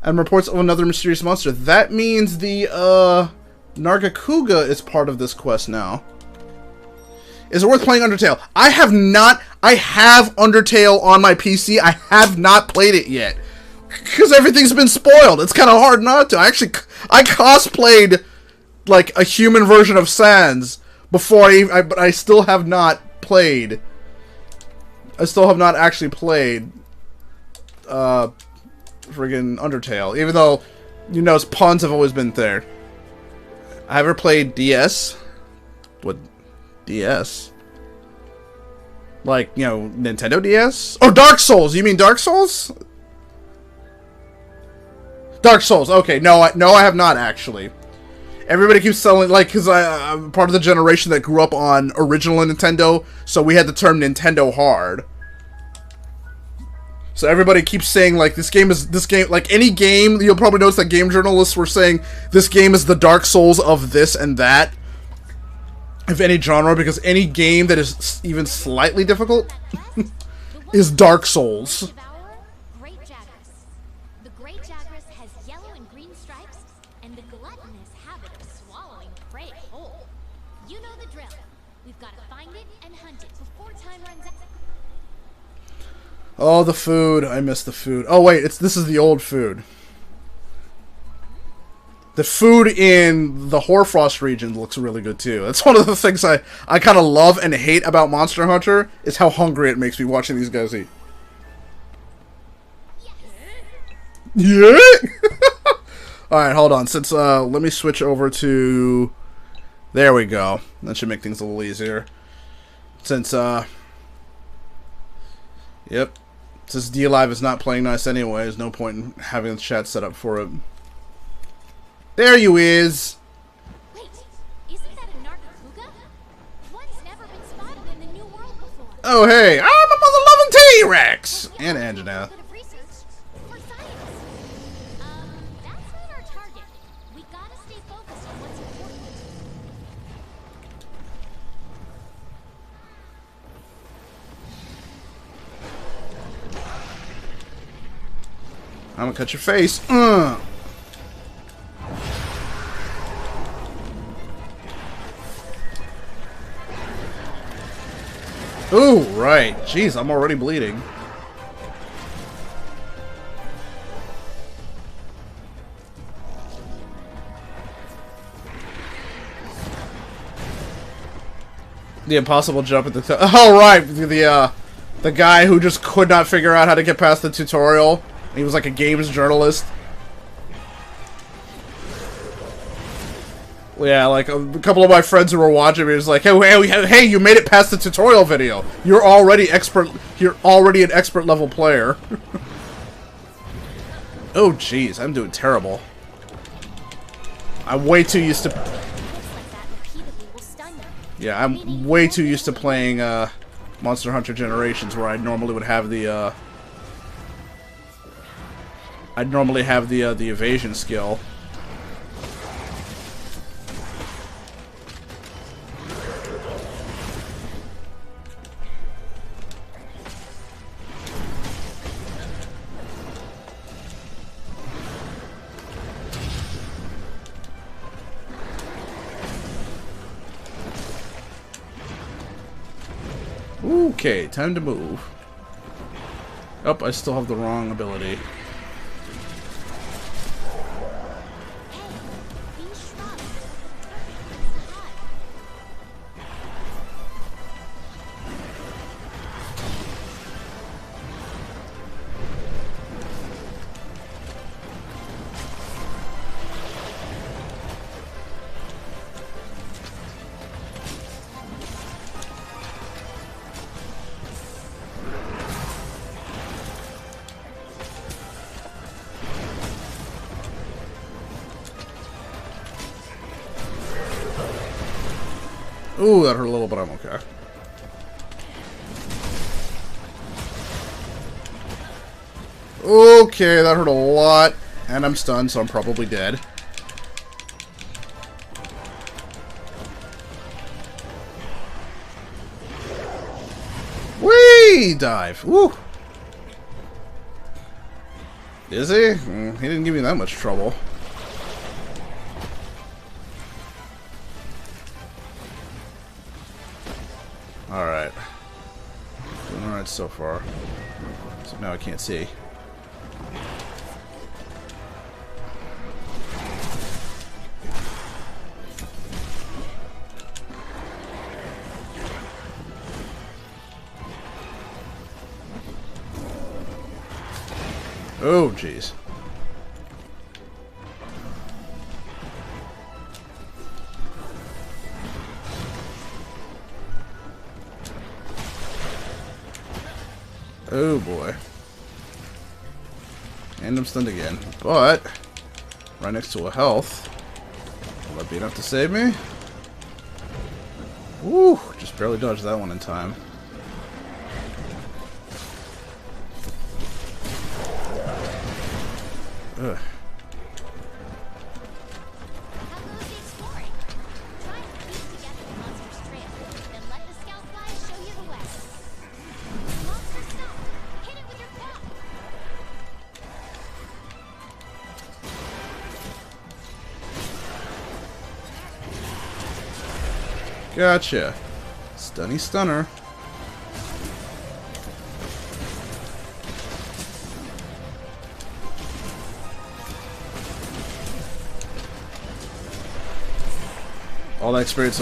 and reports of another mysterious monster. That means the Nargacuga is part of this quest now. Is it worth playing Undertale? I have Undertale on my PC. I have not played it yet. Because everything's been spoiled. It's kind of hard not to. I cosplayed like a human version of Sans before but I still have not played. I still have not actually played friggin' Undertale. Even though, you know, puns have always been there. I ever played DS? What? DS? Like, you know, Nintendo DS? Oh, Dark Souls! You mean Dark Souls? Dark Souls, okay. No, I have not, actually. Everybody keeps selling, like, because I'm part of the generation that grew up on original Nintendo, so we had the term Nintendo Hard. So everybody keeps saying, like, this game, like, any game, you'll probably notice that game journalists were saying, this game is the Dark Souls of this and that. Of any genre, because any game that is even slightly difficult is Dark Souls. The Great Jaguar has yellow and green stripes and the gluttonous habit of swallowing prey whole. You know the drill. We've got to find it and hunt it before time runs out. Oh, the food. I miss the food. Oh, wait. This is the old food. The food in the Hoarfrost region looks really good, too. That's one of the things I kind of love and hate about Monster Hunter, is how hungry it makes me watching these guys eat. Yeah? Alright, hold on. Since, let me switch over to... There we go. That should make things a little easier. Since, Yep. Since D-Live is not playing nice anyway, there's no point in having the chat set up for it. There you is! Wait, isn't that a Nargacuga? One's never been spotted in the New World before. Oh hey, I'm a mother-loving T-Rex! And Angina. That's not our target. We gotta stay focused on what's important. I'm gonna cut your face. Ooh, right. Jeez, I'm already bleeding. The impossible jump at the oh, right. The guy who just could not figure out how to get past the tutorial. He was like a games journalist. Yeah, like a couple of my friends who were watching me was like, hey, you made it past the tutorial video. You're already expert. You're already an expert level player. Oh, jeez, I'm doing terrible. I'm way too used to. Yeah, I'm way too used to playing Monster Hunter Generations, where I normally would have the. I'd normally have the evasion skill. Okay, time to move. Oh, I still have the wrong ability. Ooh, that hurt a little, but I'm okay. Okay, that hurt a lot. And I'm stunned, so I'm probably dead. Whee! Dive. Woo! Is he? He didn't give me that much trouble. Alright. Doing alright so far. So now I can't see. Oh, jeez. Oh boy. And I'm stunned again. But right next to a health. Will that be enough to save me? Woo! Just barely dodged that one in time. Ugh. Gotcha. Stunny stunner. All that experience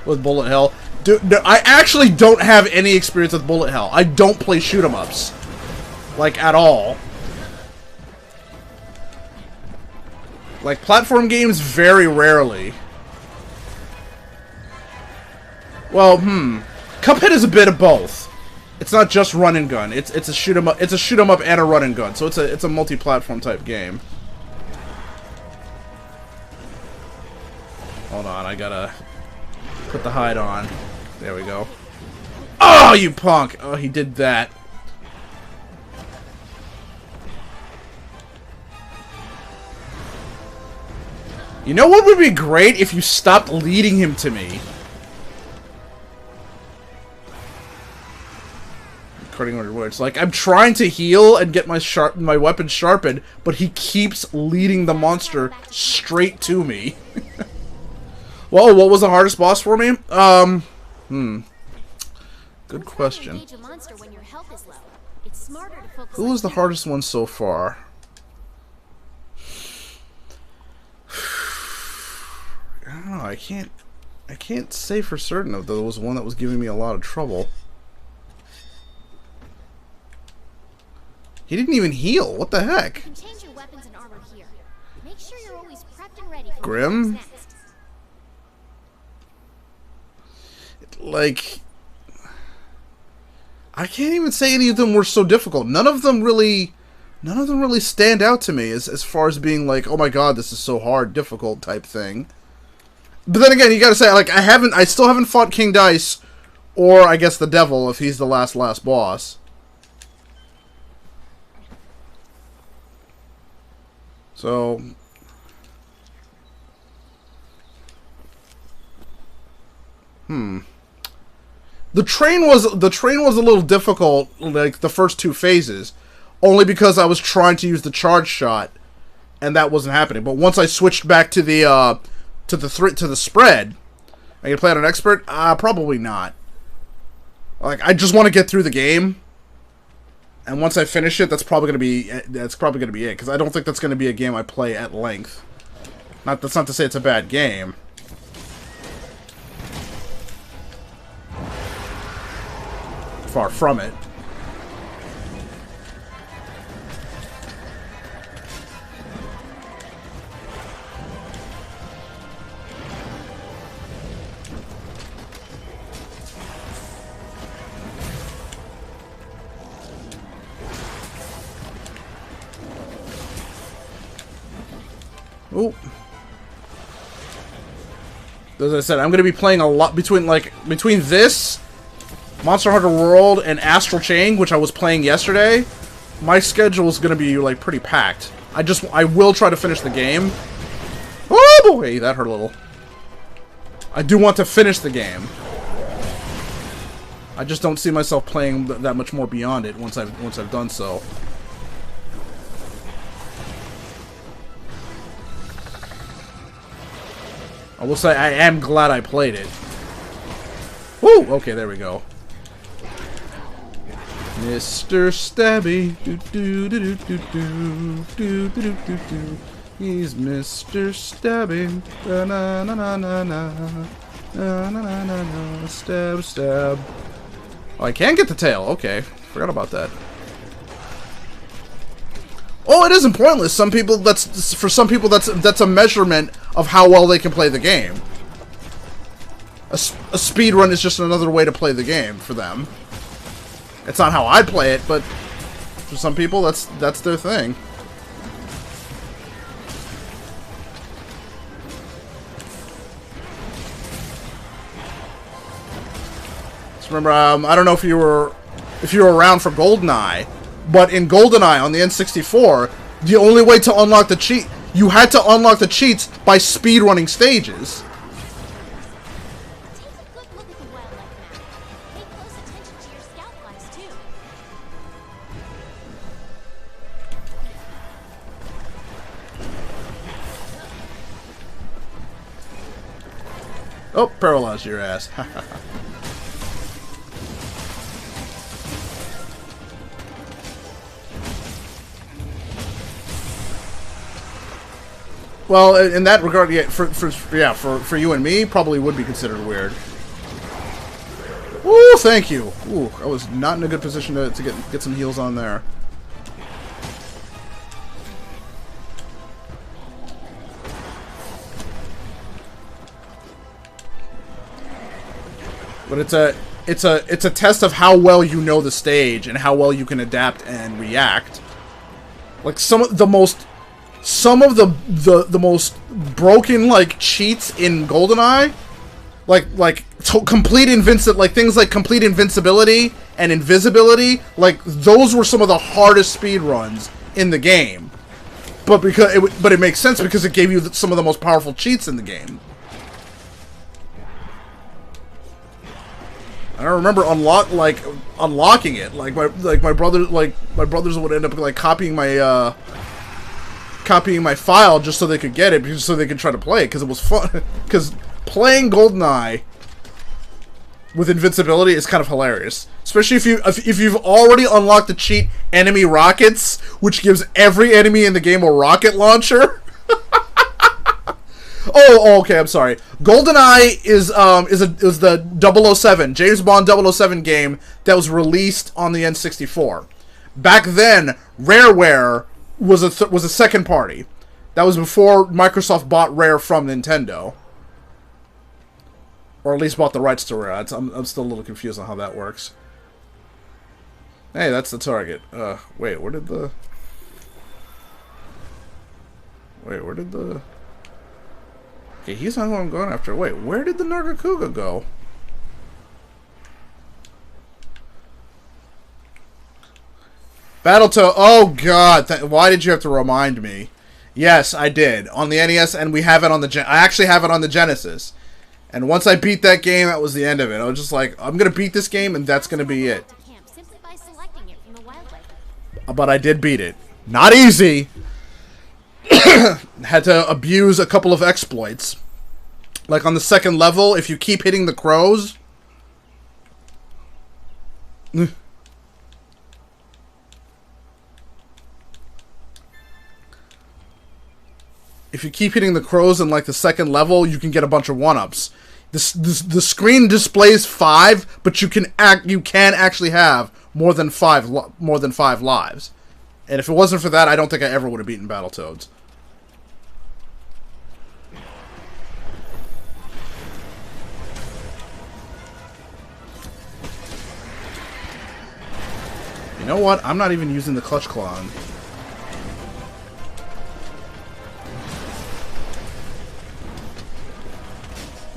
with bullet hell. Dude, no, I actually don't have any experience with bullet hell. I don't play shoot 'em ups. Like, at all. Like, platform games, very rarely. Well, Cuphead is a bit of both. It's not just run and gun. It's a shoot 'em up. It's a shoot 'em up and a run and gun. So it's a multi-platform type game. Hold on, I gotta put the hide on. There we go. Oh, you punk! Oh, he did that. You know what would be great if you stopped leading him to me? According to words, like I'm trying to heal and get my weapon sharpened, but he keeps leading the monster straight to me. Well, what was the hardest boss for me? Good question. Who was the hardest one so far? I don't know. I can't say for certain if there was one that was giving me a lot of trouble. He didn't even heal. What the heck? You can change your weapons and armor here. Make sure you're always prepped and ready for Grim? what's next. Like, I can't even say any of them were so difficult. None of them really stand out to me as far as being like, oh my god, this is so hard, difficult type thing. But then again, you gotta say, like, I still haven't fought King Dice, or I guess the Devil, if he's the last boss. So, the train was a little difficult, like the first two phases, only because I was trying to use the charge shot, and that wasn't happening. But once I switched back to the spread, I can play on an expert. Probably not. Like, I just want to get through the game, and once I finish it, that's probably gonna be it. Because I don't think that's gonna be a game I play at length. That's not to say it's a bad game. Far from it. Oh. As I said, I'm going to be playing a lot between this, Monster Hunter World, and Astral Chain, which I was playing yesterday. My schedule is going to be, like, pretty packed. I will try to finish the game. Oh boy, that hurt a little. I do want to finish the game. I just don't see myself playing that much more beyond it once I've done so. I will say I am glad I played it. Woo! Okay, there we go. Mr. Stabby. Do do do do do do do do do do. He's Mr. Stabby. Na na na na na na. Na na na na na. Stab stab. Oh, I can get the tail. Okay, forgot about that. Oh, it isn't pointless. Some people for some people that's a measurement of how well they can play the game. A speed run is just another way to play the game for them. It's not how I play it, but for some people that's their thing. Just remember, I don't know if you were around for GoldenEye. But in GoldenEye on the N64, the only way to unlock the cheat, you had to unlock the cheats by speedrunning stages. Take a good look at the wildlife map. Pay close attention to your scout flies too. Oh, paralyzed your ass. Well, in that regard, yeah, for you and me, probably would be considered weird. Ooh, thank you. Ooh, I was not in a good position to get some heals on there. But it's a test of how well you know the stage and how well you can adapt and react. Like some of the most broken like cheats in GoldenEye, things like complete invincibility and invisibility, like those were some of the hardest speed runs in the game. But it makes sense because it gave you some of the most powerful cheats in the game. I remember unlocking it. My brothers would end up like copying my file just so they could get it, just so they could try to play it, because it was fun. Because playing GoldenEye with invincibility is kind of hilarious, especially if you've already unlocked the cheat enemy rockets, which gives every enemy in the game a rocket launcher. Oh, okay, I'm sorry. GoldenEye is the 007 James Bond 007 game that was released on the N64. Back then, Rareware was a second party. That was before Microsoft bought Rare from Nintendo. Or at least bought the rights to Rare. I'm still a little confused on how that works. Hey, that's the target. Wait, where did the... Okay, he's not who I'm going after. Wait, where did the Nargacuga go? Battletoad. Oh, God. Why did you have to remind me? Yes, I did. On the NES, and we have it on the... I actually have it on the Genesis. And once I beat that game, that was the end of it. I was just like, I'm going to beat this game, and that's going to be it. But I did beat it. Not easy. Had to abuse a couple of exploits. Like on the second level, if you keep hitting the crows... If you keep hitting the crows in like the second level, you can get a bunch of 1-ups. The screen displays 5, but you can actually have more than 5 lives. And if it wasn't for that, I don't think I ever would have beaten Battletoads. You know what? I'm not even using the clutch claw.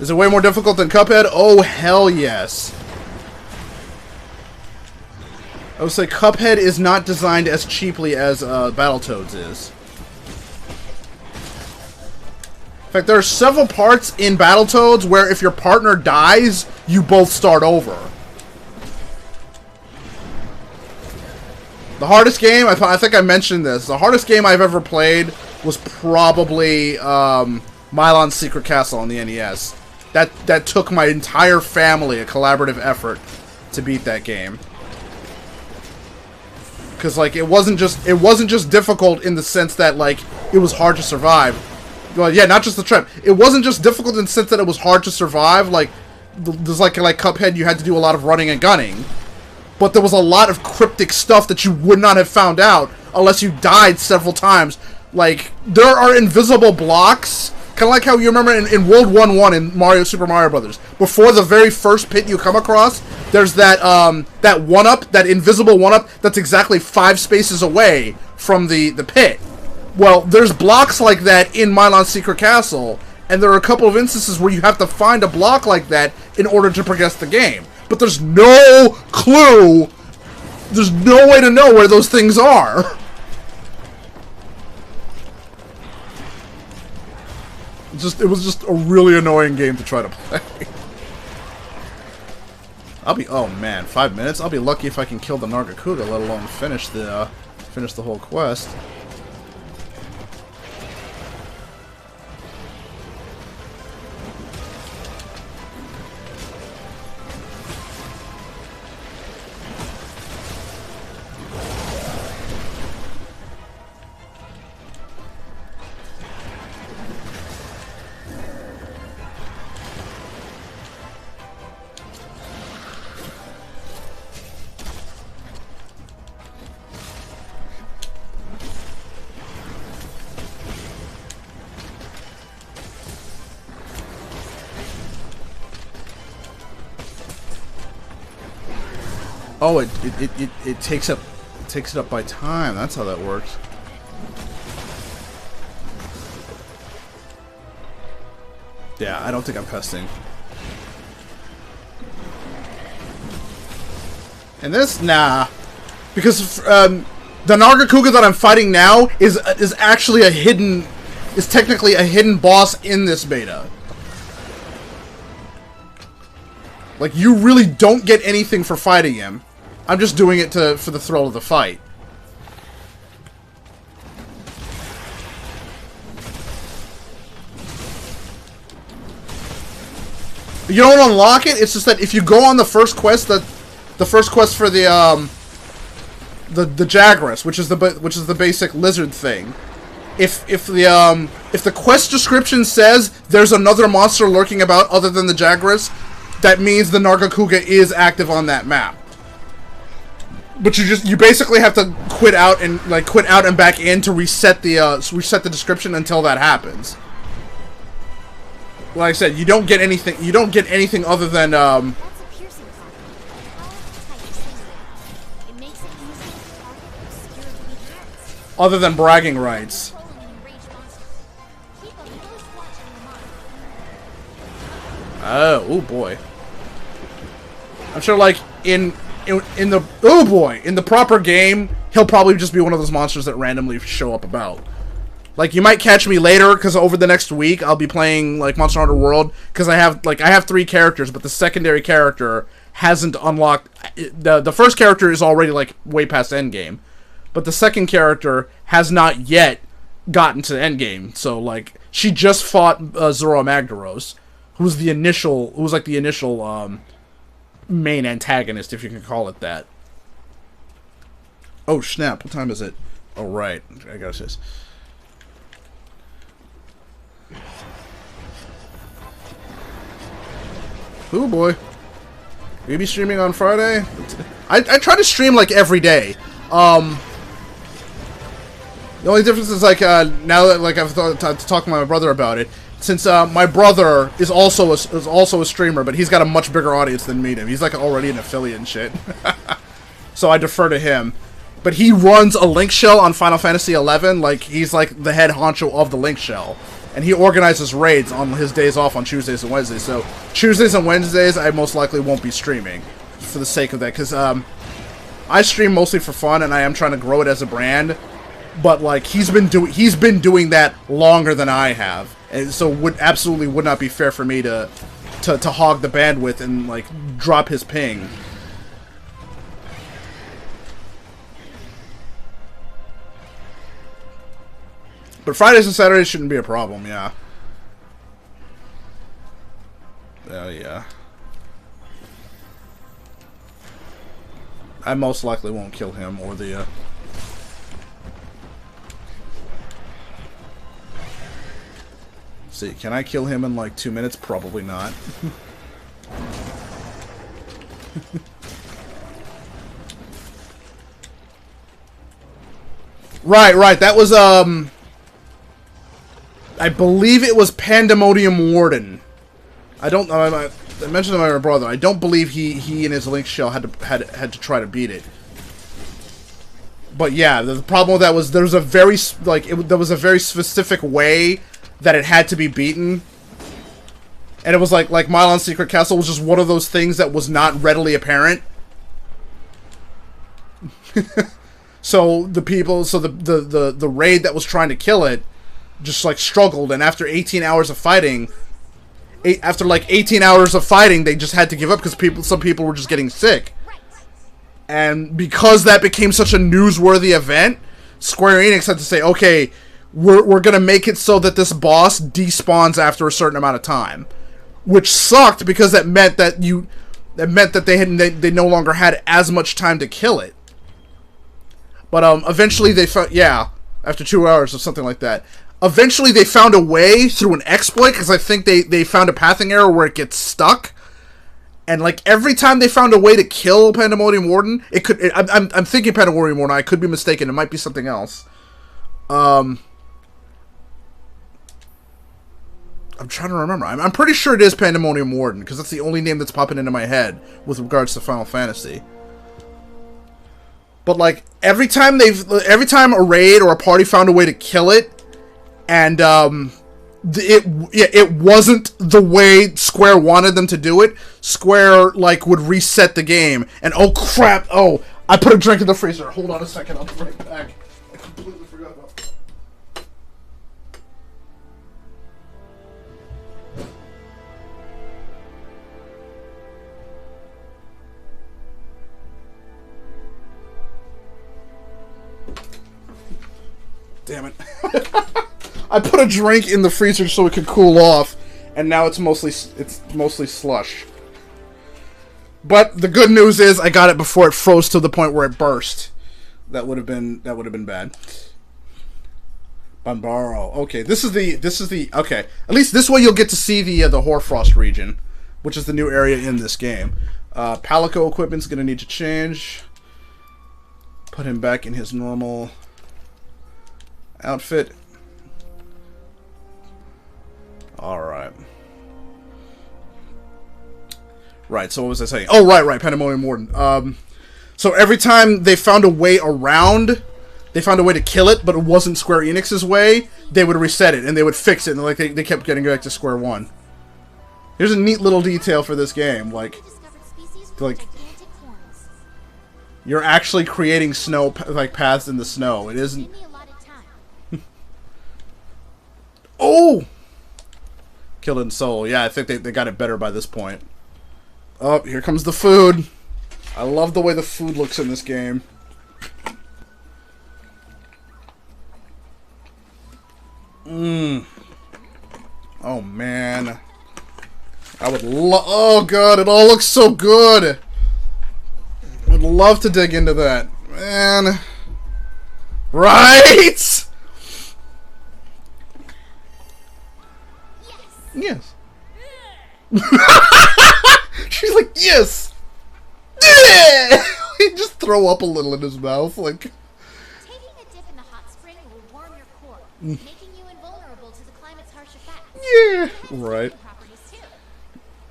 Is it way more difficult than Cuphead? Oh, hell yes. I would say Cuphead is not designed as cheaply as Battletoads is. In fact, there are several parts in Battletoads where if your partner dies, you both start over. The hardest game, I think I mentioned this, the hardest game I've ever played was probably Milon's Secret Castle on the NES. That took my entire family a collaborative effort to beat that game. Because like it wasn't just difficult in the sense that like it was hard to survive. Well, yeah, not just the trip. It wasn't just difficult in the sense that it was hard to survive. Like there's like Cuphead, you had to do a lot of running and gunning, but there was a lot of cryptic stuff that you would not have found out unless you died several times. Like there are invisible blocks. Kind of like how you remember in World 1-1 in Super Mario Brothers. Before the very first pit you come across, there's that that 1-up, that invisible 1-up that's exactly 5 spaces away from the pit. Well, there's blocks like that in Milon's Secret Castle, and there are a couple of instances where you have to find a block like that in order to progress the game. But there's no clue, there's no way to know where those things are. It was just a really annoying game to try to play. Oh man, 5 minutes? I'll be lucky if I can kill the Nargacuga, let alone finish the whole quest. Oh, it takes it up by time. That's how that works. Yeah, I don't think I'm pesting. And this, nah, because the Nargacuga that I'm fighting now is actually technically a hidden boss in this beta. Like, you really don't get anything for fighting him. I'm just doing it for the thrill of the fight. You don't unlock it. It's just that if you go on the first quest, the first quest for the Jagras, which is the basic lizard thing. If the quest description says there's another monster lurking about other than the Jagras, that means the Nargacuga is active on that map. But you basically have to quit out and back in to reset the description until that happens. Like I said, you don't get anything. You don't get anything other than That's a piercing card. Powerful type stimulator. It makes it easy to target obscure weak points. other than bragging rights. Controlling an enraged monster. Keep a close watch on your mark. Oh boy. I'm sure, like in the proper game, he'll probably just be one of those monsters that randomly show up about. Like, you might catch me later, because over the next week, I'll be playing, like, Monster Hunter World, because I have 3 characters, but the secondary character hasn't unlocked. The first character is already, like, way past endgame, but the second character has not yet gotten to endgame. So, like, she just fought Zoro Magdaros, who's the initial main antagonist, if you can call it that. Oh, snap. What time is it? Oh, right. I got this. Oh boy. Will you be streaming on Friday? I try to stream like every day. The only difference is like now that like I've talked to my brother about it, since my brother is also a streamer, but he's got a much bigger audience than me. He's like already an affiliate and shit. So I defer to him. But he runs a link shell on Final Fantasy XI. Like, he's like the head honcho of the link shell. And he organizes raids on his days off on Tuesdays and Wednesdays. So, Tuesdays and Wednesdays, I most likely won't be streaming for the sake of that. Because I stream mostly for fun, and I am trying to grow it as a brand. But, like, he's been doing that longer than I have. And so, absolutely would not be fair for me to hog the bandwidth and, like, drop his ping. But Fridays and Saturdays shouldn't be a problem, yeah. Yeah. I most likely won't kill him or the, See, can I kill him in like 2 minutes? Probably not. Right, that was, I believe it was Pandemonium Warden. I mentioned to my brother. I don't believe he and his link shell had to try to beat it. But yeah, the problem with that was there was a very specific way that it had to be beaten, and it was like Milon's Secret Castle was just one of those things that was not readily apparent. So the raid that was trying to kill it just like struggled, and after 18 hours of fighting, they just had to give up because some people were just getting sick. And because that became such a newsworthy event, Square Enix had to say, okay, we're gonna make it so that this boss despawns after a certain amount of time, which sucked because that meant that they no longer had as much time to kill it. But eventually they found, after 2 hours or something like that. Eventually, they found a way through an exploit, because I think they found a pathing error where it gets stuck. And, like, every time they found a way to kill Pandemonium Warden, I'm thinking Pandemonium Warden, I could be mistaken, it might be something else. I'm trying to remember. I'm pretty sure it is Pandemonium Warden, because that's the only name that's popping into my head with regards to Final Fantasy. But, like, every time a raid or a party found a way to kill it, and it wasn't the way Square wanted them to do it, Square like would reset the game, and oh crap, oh, I put a drink in the freezer. Hold on a second, I'll be right back. I completely forgot about that. Damn it. I put a drink in the freezer so it could cool off, and now it's mostly slush. But the good news is I got it before it froze to the point where it burst. That would have been bad. Banbaro. Okay, this is the okay. At least this way you'll get to see the Hoarfrost region, which is the new area in this game. Palico equipment's gonna need to change. Put him back in his normal outfit. Alright. Right, so what was I saying? Oh, right, Pandemonium Warden. So every time they found a way around, they found a way to kill it, but it wasn't Square Enix's way, they would reset it, and they would fix it, and like they kept getting back to square one. Here's a neat little detail for this game, like you're actually creating snow, like paths in the snow. It isn't... Oh! Killing Soul. Yeah, I think they got it better by this point. Oh, here comes the food. I love the way the food looks in this game. Oh, man. I would love... Oh, God, it all looks so good. I would love to dig into that. Man. Right? Yes. She's like, yes! He just throw up a little in his mouth, like... Taking a dip in the hot spring will warm your core, making you invulnerable to the climate's harsh effects. Yeah, right.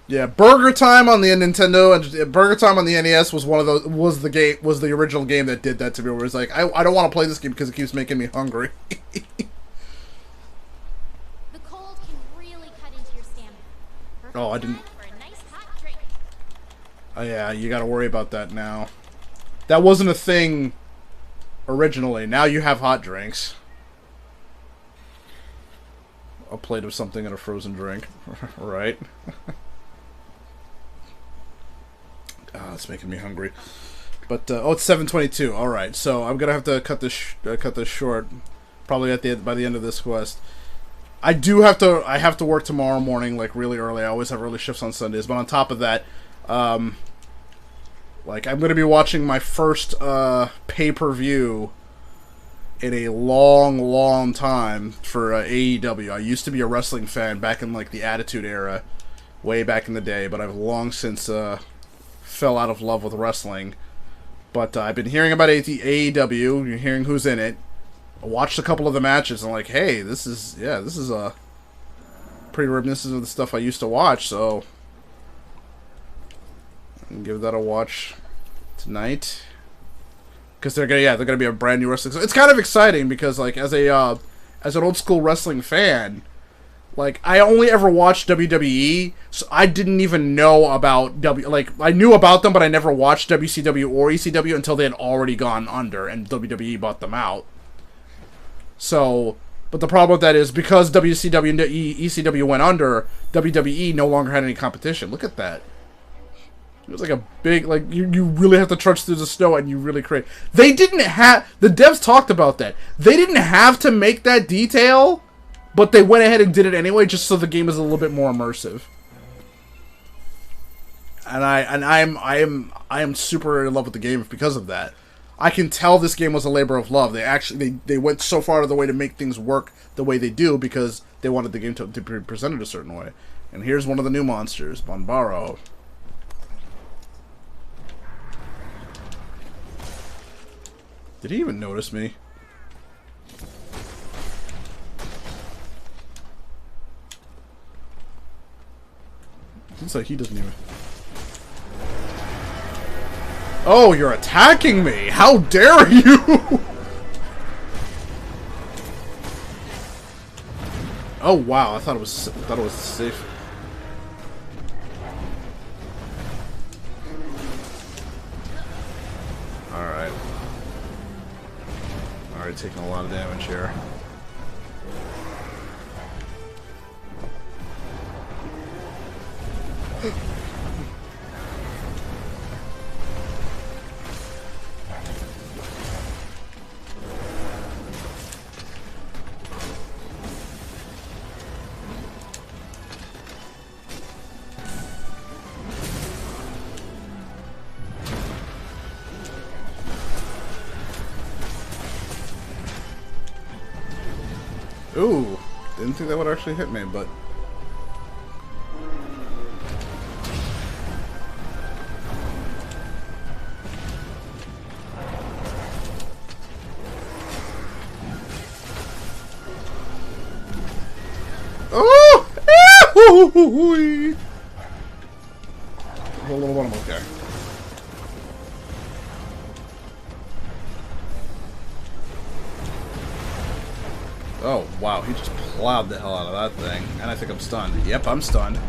Yeah, Burger Time on the Nintendo and Burger Time on the NES was one of those was the original game that did that to me. Where it's like I don't want to play this game because it keeps making me hungry. The cold can really cut into your stamina. Oh, I didn't. For a nice hot drink. Oh yeah, you got to worry about that now. That wasn't a thing originally. Now you have hot drinks. A plate of something and a frozen drink, right? Ah, it's making me hungry. But oh, it's 7:22. All right, so I'm gonna have to cut this short, probably by the end of this quest. I have to work tomorrow morning, like really early. I always have early shifts on Sundays. But on top of that, like I'm gonna be watching my first pay-per-view in a long time for AEW. I used to be a wrestling fan back in like the Attitude Era, way back in the day. But I've long since fell out of love with wrestling. But I've been hearing about AEW, you're hearing who's in it. I watched a couple of the matches and like, hey, this is pretty reminiscent of the stuff I used to watch, so I'll give that a watch tonight. Because they're gonna be a brand new wrestling. So it's kind of exciting because like as an old school wrestling fan, like, I only ever watched WWE, so I didn't even know about I knew about them, but I never watched WCW or ECW until they had already gone under, and WWE bought them out. So, but the problem with that is, because WCW and ECW went under, WWE no longer had any competition. Look at that. It was like a big, like, you really have to trudge through the snow, and you really create... They didn't have... The devs talked about that. They didn't have to make that detail... But they went ahead and did it anyway, just so the game is a little bit more immersive. And I am super in love with the game because of that. I can tell this game was a labor of love. They went so far out of the way to make things work the way they do because they wanted the game to be presented a certain way. And here's one of the new monsters, Bonbaro. Did he even notice me? Looks like he doesn't even... Oh, you're attacking me! How dare you! Oh wow, I thought it was safe. Alright. Already taking a lot of damage here. Ooh, didn't think that would actually hit me, but... Ooh! Roll level 1, I'm okay. Oh, wow, he just plowed the hell out of that thing. And I think I'm stunned. Yep, I'm stunned.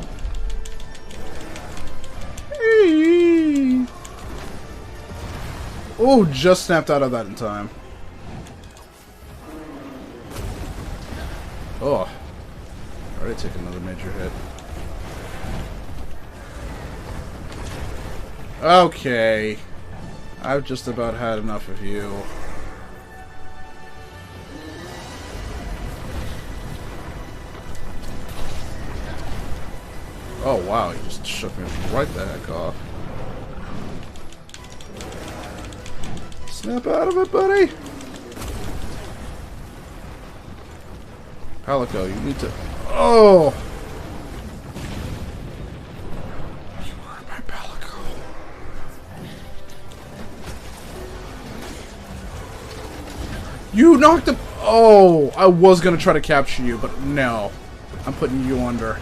Oh, just snapped out of that in time. Oh. Already took another major hit. Okay. I've just about had enough of you. Oh wow, he just shook me right the heck off. Snap out of it, buddy! Palico, you need to... Oh! You are my Palico. You knocked the... Oh! I was gonna try to capture you, but no. I'm putting you under.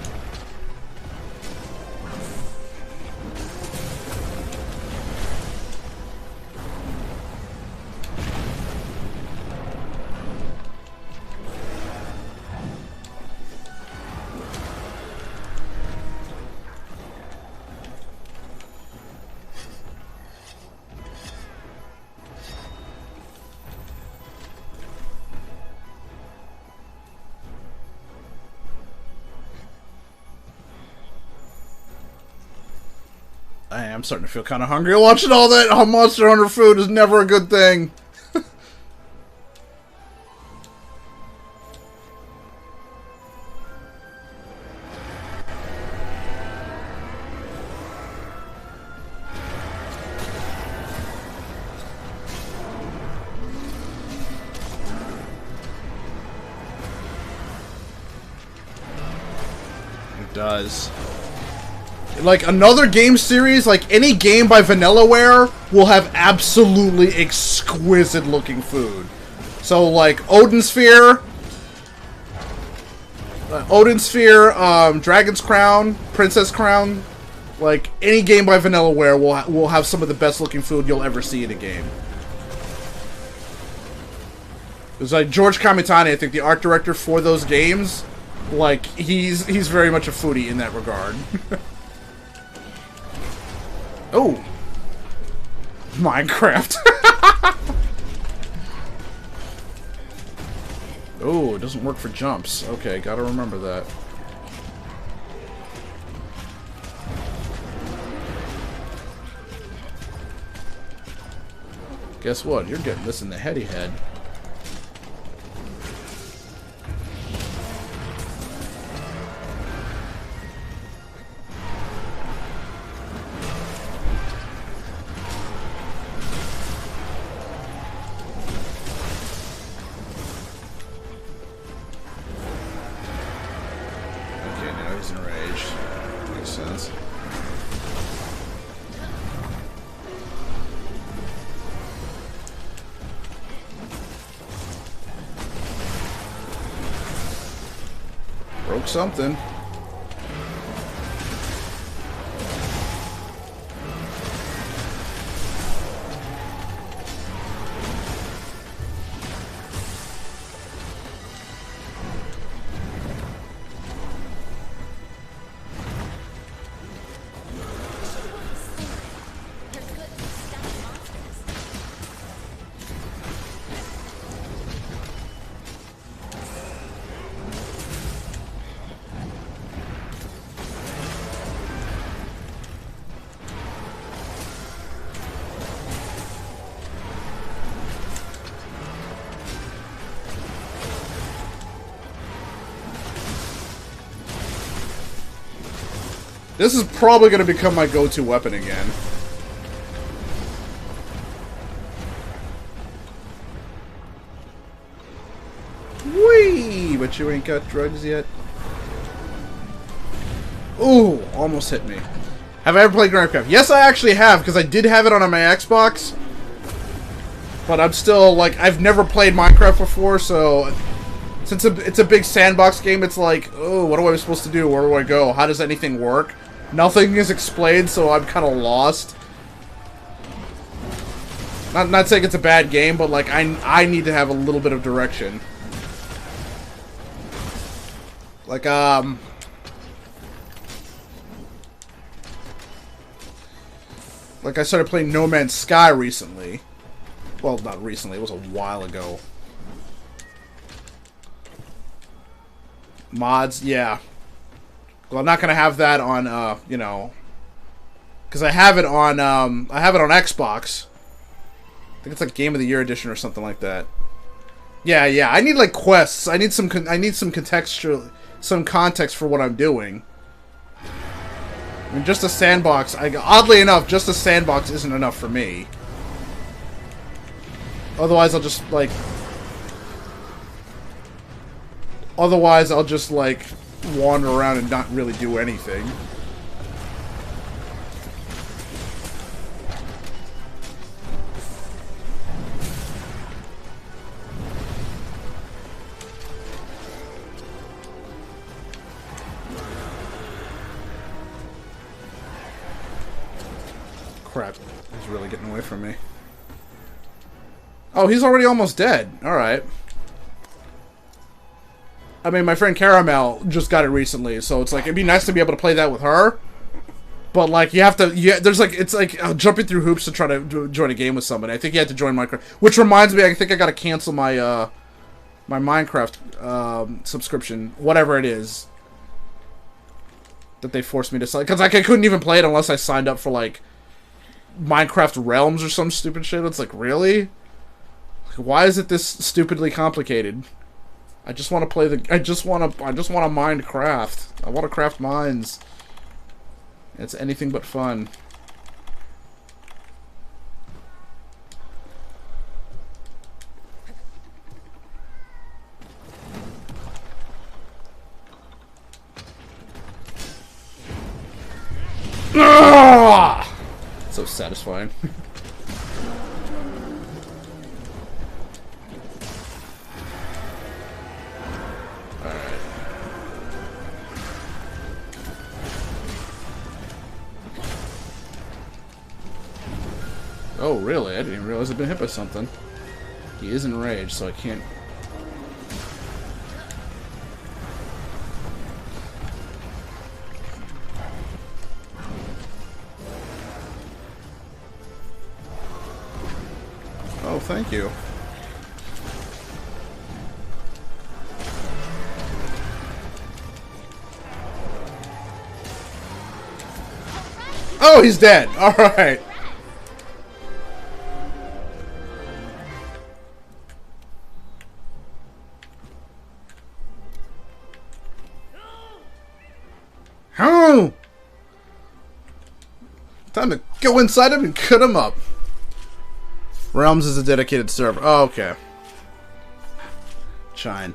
I'm starting to feel kind of hungry. Watching all that Monster Hunter food is never a good thing. It does. Like, another game series, like, any game by Vanillaware will have absolutely exquisite-looking food. So, like, Odin Sphere, Dragon's Crown, Princess Crown, like, any game by Vanillaware will have some of the best-looking food you'll ever see in a game. It's like, George Kamitani, I think, the art director for those games, like, he's very much a foodie in that regard. Oh! Minecraft. Oh, it doesn't work for jumps. Okay, gotta remember that. Guess what? You're getting this in the heady head. Broke something. This is probably going to become my go-to weapon again. Whee! But you ain't got drugs yet. Ooh, almost hit me. Have I ever played Minecraft? Yes, I actually have, because I did have it on my Xbox. But I'm still, like, I've never played Minecraft before, so Since it's a big sandbox game, it's like, oh, what am I supposed to do? Where do I go? How does anything work? Nothing is explained, so I'm kind of lost. Not saying it's a bad game, but like I need to have a little bit of direction. Like I started playing No Man's Sky recently. Well, not recently, it was a while ago. Mods, yeah. Well, I'm not gonna have that on you know, because I have it on Xbox. I think it's like Game of the Year edition or something like that. Yeah. I need like quests. I need some contextual, some context for what I'm doing. I mean, just a sandbox. Oddly enough, just a sandbox isn't enough for me. Otherwise, I'll just like wander around and not really do anything. Crap. He's really getting away from me. Oh, he's already almost dead. Alright. I mean, my friend Caramel just got it recently, so it's like, it'd be nice to be able to play that with her. But, like, you have to, there's like, it's like jumping through hoops to try to join a game with somebody. I think you had to join Minecraft. Which reminds me, I think I gotta cancel my, my Minecraft, subscription. Whatever it is. That they forced me to sign. Because, like, I couldn't even play it unless I signed up for, like, Minecraft Realms or some stupid shit. It's like, really? Like, why is it this stupidly complicated? I just want to play the. I just want to mine craft. I want to craft mines. It's anything but fun. Ah! So satisfying. Oh, really? I didn't even realize I'd been hit by something. He is enraged, so I can't... Oh, thank you. Oh, he's dead! Alright. Oh! Time to go inside him and cut him up. Realms is a dedicated server. Oh, okay. Shine.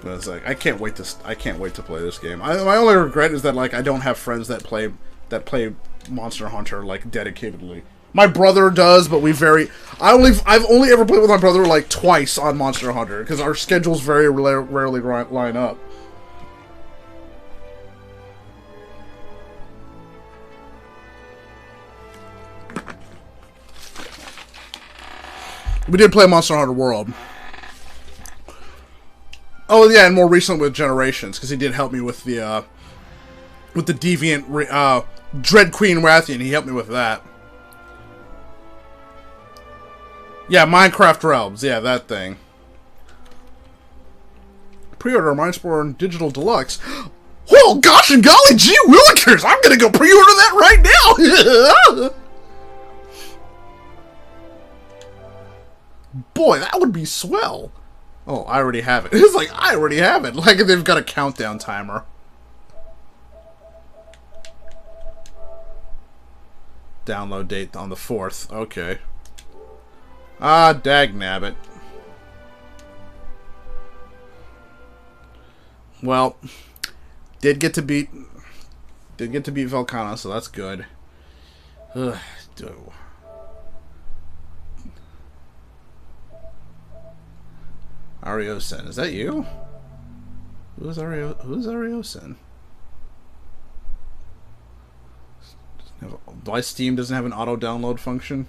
I was like, I can't wait to play this game. My only regret is that like I don't have friends that play Monster Hunter like dedicatedly. My brother does, but I've only ever played with my brother like twice on Monster Hunter because our schedules very rarely line up. We did play Monster Hunter World. Oh yeah, and more recently with Generations, because he did help me with the Deviant Dread Queen Rathian. He helped me with that. Yeah, Minecraft Realms. Yeah, that thing. Pre-order Iceborne Digital Deluxe. Oh gosh and golly gee willikers! I'm gonna go pre-order that right now. Boy, that would be swell. Oh, I already have it. It's like, I already have it. Like, they've got a countdown timer. Download date on the 4th. Okay. Ah, dagnabbit. Well, did get to beat Velkhana, so that's good. Ugh, Ario-sen, is that you? Who's Ariosin? Why Steam doesn't have an auto download function?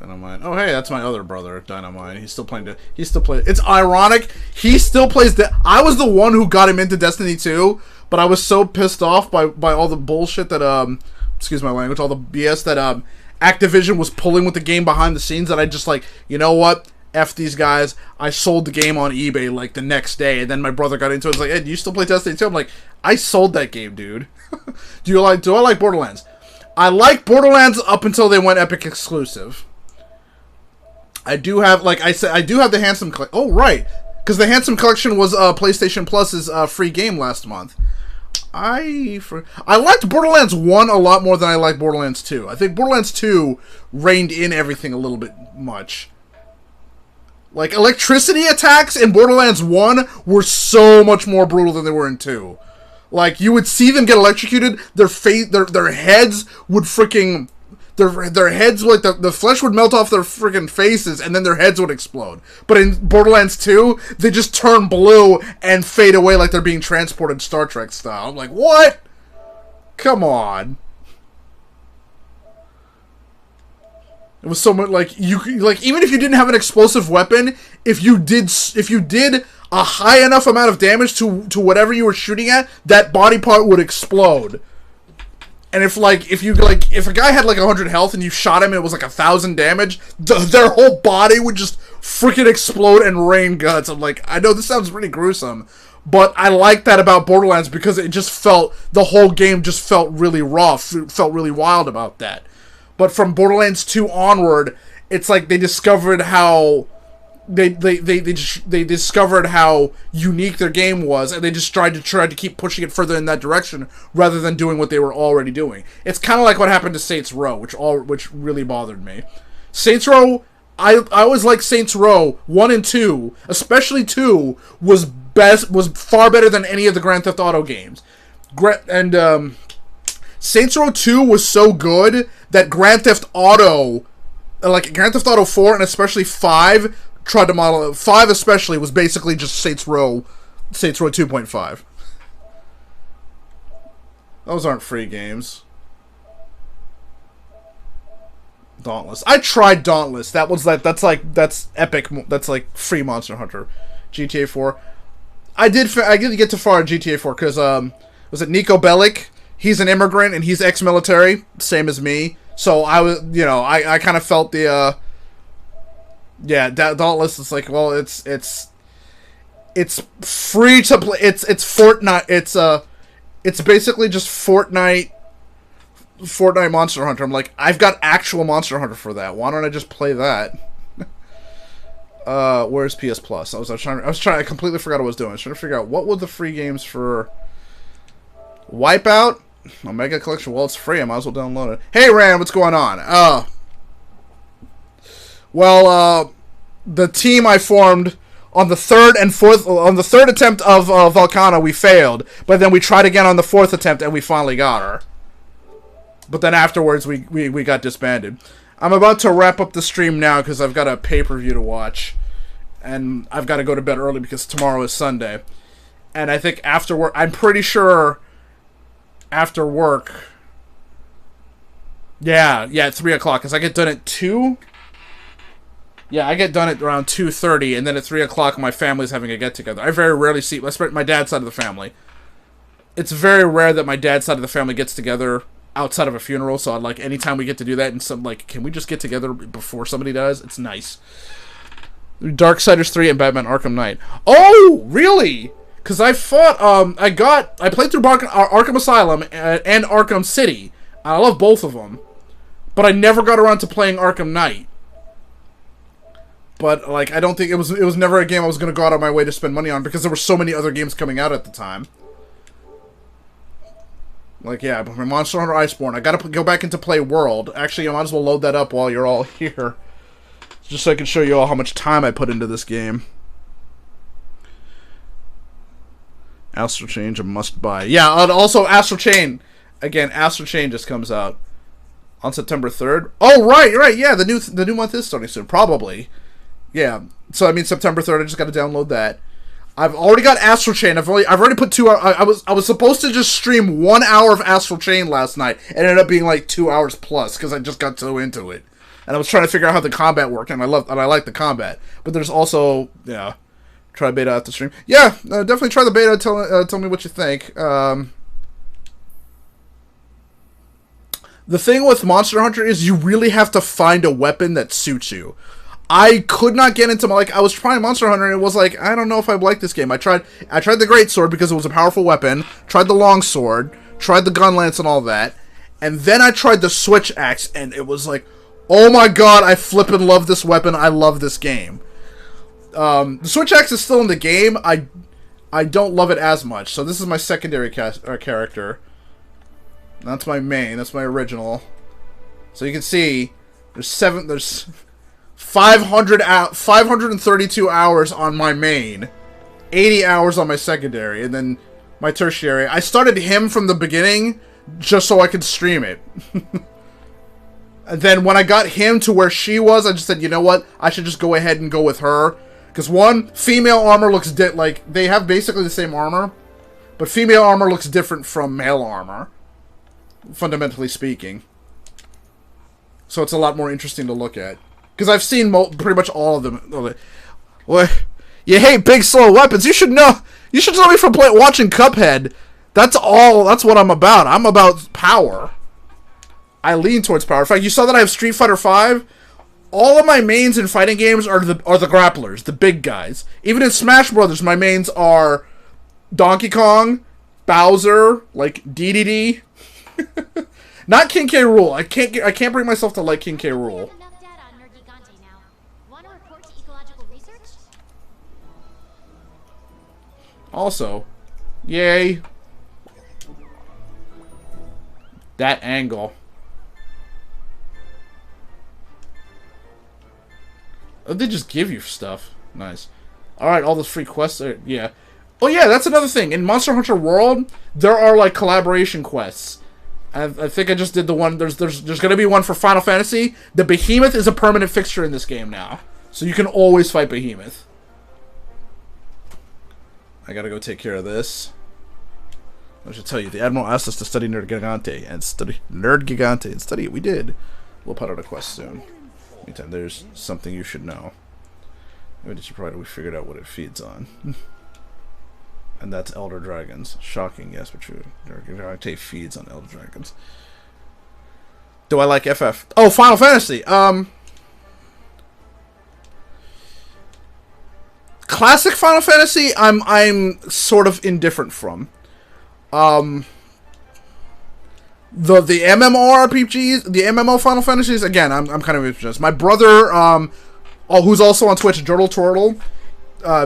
Dynamite. Oh, hey, that's my other brother, Dynamite. He's still playing. He's still playing. It's ironic. He still plays. I was the one who got him into Destiny 2, but I was so pissed off by all the bullshit that excuse my language, all the BS that Activision was pulling with the game behind the scenes. That I just like, you know what? F these guys. I sold the game on eBay like the next day, and then my brother got into it. It's like, hey, do you still play Destiny 2? I'm like, I sold that game, dude. Do I like Borderlands? I like Borderlands up until they went Epic exclusive. I do have, like I said, I do have the Handsome Collection. Oh, right. Because the Handsome Collection was PlayStation Plus's free game last month. I liked Borderlands 1 a lot more than I liked Borderlands 2. I think Borderlands 2 reined in everything a little bit much. Like, electricity attacks in Borderlands 1 were so much more brutal than they were in 2. Like, you would see them get electrocuted, their heads would freaking... Their heads, like, the flesh would melt off their freaking faces, and then their heads would explode. But in Borderlands 2, they just turn blue and fade away like they're being transported Star Trek style. I'm like, what? Come on. It was so much, like, even if you didn't have an explosive weapon, if you did a high enough amount of damage to whatever you were shooting at, that body part would explode. And if a guy had like 100 health and you shot him and it was like 1,000 damage, their whole body would just freaking explode and rain guts. I'm like, I know this sounds pretty gruesome, but I like that about Borderlands because it just the whole game just felt really raw, felt really wild about that. But from Borderlands 2 onward, it's like they discovered how they discovered how unique their game was, and they just tried to keep pushing it further in that direction rather than doing what they were already doing. It's kind of like what happened to Saints Row, which really bothered me. Saints Row, I always liked Saints Row 1 and 2, especially 2 was far better than any of the Grand Theft Auto games. Saints Row 2 was so good that Grand Theft Auto, like Grand Theft Auto 4 and especially 5, tried to model it. 5 especially was basically just Saints Row 2.5. Those aren't free games. Dauntless. I tried Dauntless. That's epic. That's like free Monster Hunter. GTA 4. I did get too far in GTA 4 because was it Nico Bellic? He's an immigrant and he's ex-military, same as me. So I was, I kind of felt the yeah, Dauntless is like, well, it's free to play. It's Fortnite. It's basically just Fortnite Monster Hunter. I'm like, I've got actual Monster Hunter for that. Why don't I just play that? Where's PS Plus? I was trying. I completely forgot what I was doing. I was trying to figure out what were the free games for Wipeout. Omega Collection. Well, it's free. I might as well download it. Hey, Rand, what's going on? Well, the team I formed on the third attempt of Velkhana, we failed. But then we tried again on the fourth attempt, and we finally got her. But then afterwards, we got disbanded. I'm about to wrap up the stream now because I've got a pay-per-view to watch. And I've got to go to bed early because tomorrow is Sunday. And I think after work, I'm pretty sure after work, yeah, 3 o'clock, because I get done at 2. Yeah, I get done at around 2:30, and then at 3 o'clock, my family's having a get-together. I very rarely see my dad's side of the family. It's very rare that my dad's side of the family gets together outside of a funeral, so like anytime we get to do that, and some like, can we just get together before somebody does? It's nice. Darksiders 3 and Batman Arkham Knight. Oh, really? Because I fought, I played through Arkham Asylum and Arkham City. I love both of them. But I never got around to playing Arkham Knight. But, like, I don't think it was never a game I was going to go out of my way to spend money on because there were so many other games coming out at the time. Like, yeah, but my Monster Hunter Iceborne. I gotta go back into Play World. Actually, I might as well load that up while you're all here. Just so I can show you all how much time I put into this game. Astral Chain, a must buy. Yeah, and also Astral Chain. Again, Astral Chain just comes out On September 3rd. Oh, right, yeah. The new month is starting soon, probably. Yeah. So I mean, September 3rd. I just got to download that. I've already got Astral Chain. I've already put 2 hours. I was supposed to just stream 1 hour of Astral Chain last night. It ended up being like 2 hours plus because I just got so into it, and I was trying to figure out how the combat worked, and I like the combat. But there's also try beta out the stream. Yeah, definitely try the beta. Tell me what you think. The thing with Monster Hunter is you really have to find a weapon that suits you. I could not get into I was trying Monster Hunter and it was like, I don't know if I like this game. I tried the Great Sword because it was a powerful weapon, tried the Long Sword, tried the Gun Lance and all that, and then I tried the Switch Axe and it was like, oh my god, I flippin' love this weapon, I love this game. The Switch Axe is still in the game, I don't love it as much, so this is my secondary character. That's my main. That's my original. So you can see there's 532 hours on my main, 80 hours on my secondary, and then my tertiary. I started him from the beginning just so I could stream it. And then when I got him to where she was, I just said, you know what? I should just go ahead and go with her. Because one, female armor looks like they have basically the same armor, but female armor looks different from male armor, fundamentally speaking. So it's a lot more interesting to look at. Because I've seen pretty much all of them. What? You hate big, slow weapons. You should know. You should know me from watching Cuphead. That's what I'm about. I'm about power. I lean towards power. In fact, you saw that I have Street Fighter V. All of my mains in fighting games are the grapplers, the big guys. Even in Smash Brothers, my mains are Donkey Kong, Bowser, like DDD. Not King K. Rool. I can't bring myself to like King K. Rool. Also, yay. That angle. Oh, they just give you stuff. Nice. Alright, all those free quests are, yeah. Oh yeah, that's another thing. In Monster Hunter World, there are like collaboration quests. I think I just did the one. There's gonna be one for Final Fantasy. The Behemoth is a permanent fixture in this game now. So you can always fight Behemoth. I gotta go take care of this. I should tell you, the Admiral asked us to study Nerd Gigante and study it. We did. We'll put out a quest soon. Meantime, there's something you should know. We figured out what it feeds on. And that's Elder Dragons. Shocking, yes, but true. Nerd Gigante feeds on Elder Dragons. Do I like FF? Oh, Final Fantasy! Classic Final Fantasy, I'm sort of indifferent from. The MMORPGs, the MMO Final Fantasies, again, I'm kind of interested. My brother, who's also on Twitch, Dirtle Turtle,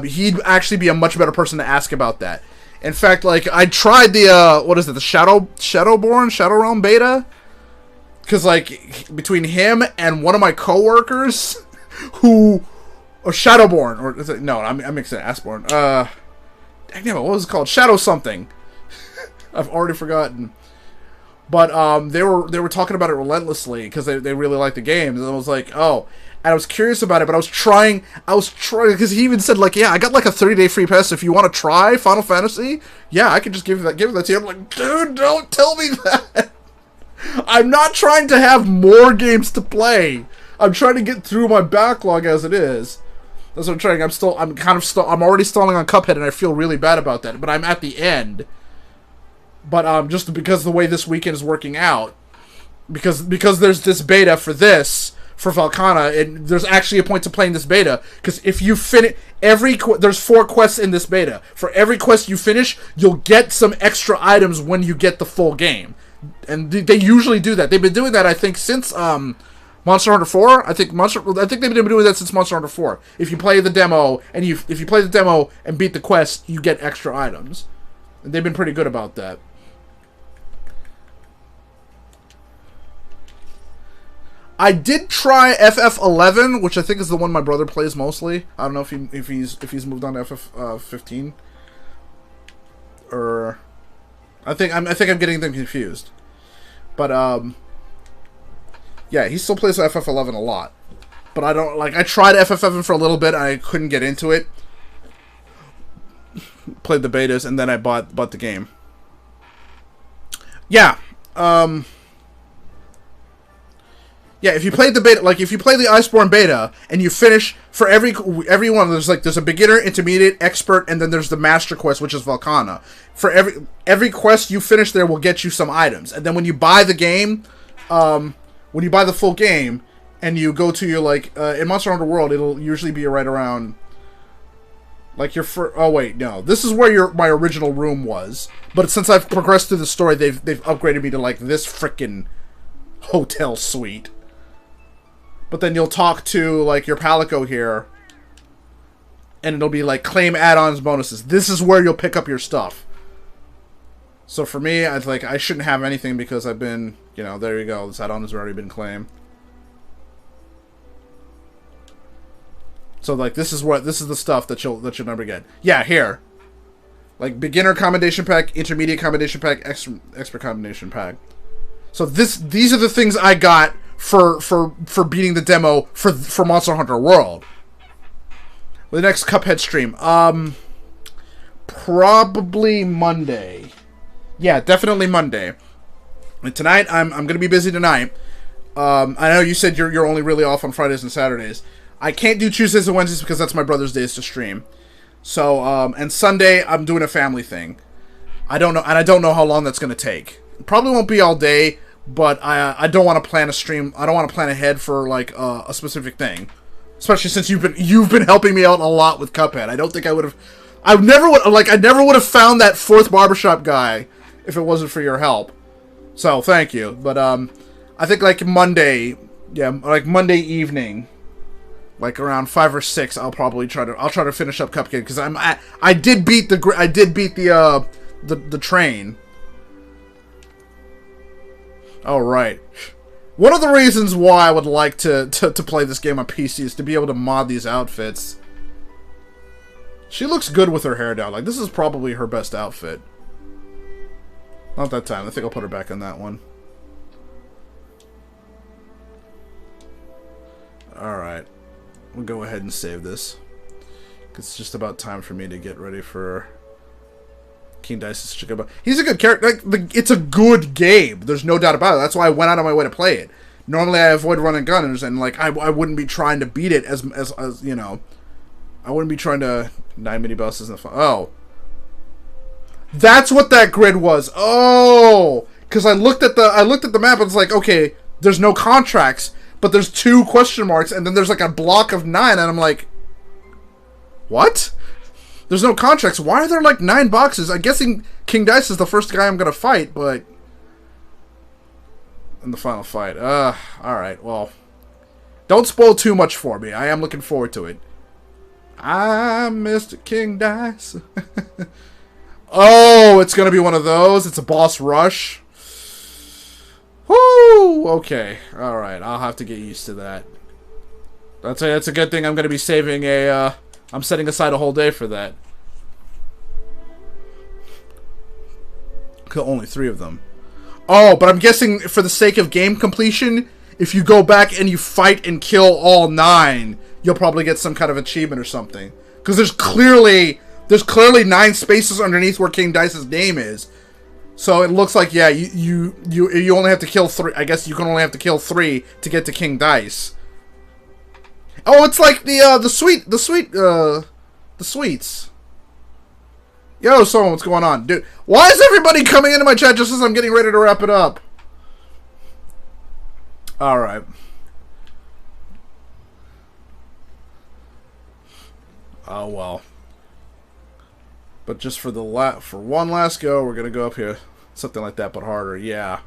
he'd actually be a much better person to ask about that. In fact, like, I tried the, what is it, the Shadowborn, Shadow Realm beta? Because, like, between him and one of my coworkers, or Shadowborn, or, is it, no, I'm mixing it, Iceborne, dang it, what was it called? Shadow something. I've already forgotten. But they were talking about it relentlessly because they really liked the game, and I was like, oh, and I was curious about it, but I was trying because he even said like, yeah, I got like a 30-day free pass if you want to try Final Fantasy. Yeah, I could just give that to you. I'm like, dude, don't tell me that. I'm not trying to have more games to play. I'm trying to get through my backlog as it is. That's what I'm trying. I'm already stalling on Cuphead, and I feel really bad about that. But I'm at the end. But just because the way this weekend is working out, because there's this beta for Velkhana, and there's actually a point to playing this beta. Because if you finish there's 4 quests in this beta. For every quest you finish, you'll get some extra items when you get the full game, and they usually do that. They've been doing that, I think, since Monster Hunter 4. I think they've been doing that since Monster Hunter 4. If you play the demo and if you play the demo and beat the quest, you get extra items. And they've been pretty good about that. I did try FF11, which I think is the one my brother plays mostly. I don't know if he's moved on to FF15, or I think I'm getting them confused. But Yeah, he still plays FF11 a lot. But I don't, like, I tried FF11 for a little bit, and I couldn't get into it. Played the betas, and then I bought the game. Yeah, yeah, if you played the beta, like, if you play the Iceborne beta, and you finish, for everyone, there's a beginner, intermediate, expert, and then there's the master quest, which is Velkhana. For every quest you finish there will get you some items. And then when you buy the game, when you buy the full game, and you go to your, like, in Monster Hunter World, it'll usually be right around, like, your first, oh wait, no, this is where my original room was. But since I've progressed through the story, they've upgraded me to, like, this frickin' hotel suite. But then you'll talk to, like, your Palico here, and it'll be, like, claim add-ons bonuses. This is where you'll pick up your stuff. So for me, I shouldn't have anything because I've been, you know, there you go. This add-on has already been claimed. So, like, this is the stuff that you'll never get. Yeah, here. Like, beginner commendation pack, intermediate commendation pack, expert commendation pack. So these are the things I got for beating the demo for Monster Hunter World. The next Cuphead stream, probably Monday. Yeah, definitely Monday. And tonight I'm gonna be busy tonight. I know you said you're only really off on Fridays and Saturdays. I can't do Tuesdays and Wednesdays because that's my brother's days to stream. So and Sunday I'm doing a family thing. I don't know how long that's gonna take. Probably won't be all day. But I don't want to plan a stream. I don't want to plan ahead for, like, a specific thing, especially since you've been helping me out a lot with Cuphead. I don't think I would have. I never would have found that fourth barbershop guy if it wasn't for your help. So thank you. But I think like Monday, yeah, like Monday evening, like around 5 or 6, I'll try to finish up Cuphead because I did beat the train. Oh, right. One of the reasons why I would like to play this game on PC is to be able to mod these outfits. She looks good with her hair down. Like, this is probably her best outfit. Not that time. I think I'll put her back on that one. Alright. We'll go ahead and save this. It's just about time for me to get ready for King Dice's Chicken. He's a good character. Like, it's a good game. There's no doubt about it. That's why I went out of my way to play it. Normally, I avoid running gunners, and like I wouldn't be trying to beat it as you know. I wouldn't be trying to 9 mini bosses in the oh. That's what that grid was. Oh, because I looked at the map and it's like, okay, there's no contracts, but there's 2 question marks, and then there's like a block of 9, and I'm like, what? There's no contracts. Why are there like 9 boxes? I'm guessing King Dice is the first guy I'm gonna fight, but in the final fight. Alright, well. Don't spoil too much for me. I am looking forward to it. I'm Mr. King Dice. Oh, it's gonna be one of those. It's a boss rush. Woo! Okay. Alright, I'll have to get used to that. That's a good thing I'm gonna be saving a, I'm setting aside a whole day for that. Kill only 3 of them. Oh, but I'm guessing for the sake of game completion, if you go back and you fight and kill all 9, you'll probably get some kind of achievement or something. Because there's clearly 9 spaces underneath where King Dice's name is. So it looks like, yeah, you only have to kill 3. I guess you can only have to kill 3 to get to King Dice. Oh, it's like the sweets. Yo, so what's going on? Dude, why is everybody coming into my chat just as I'm getting ready to wrap it up? Alright. Oh, well. But just for one last go, we're gonna go up here. Something like that, but harder, yeah.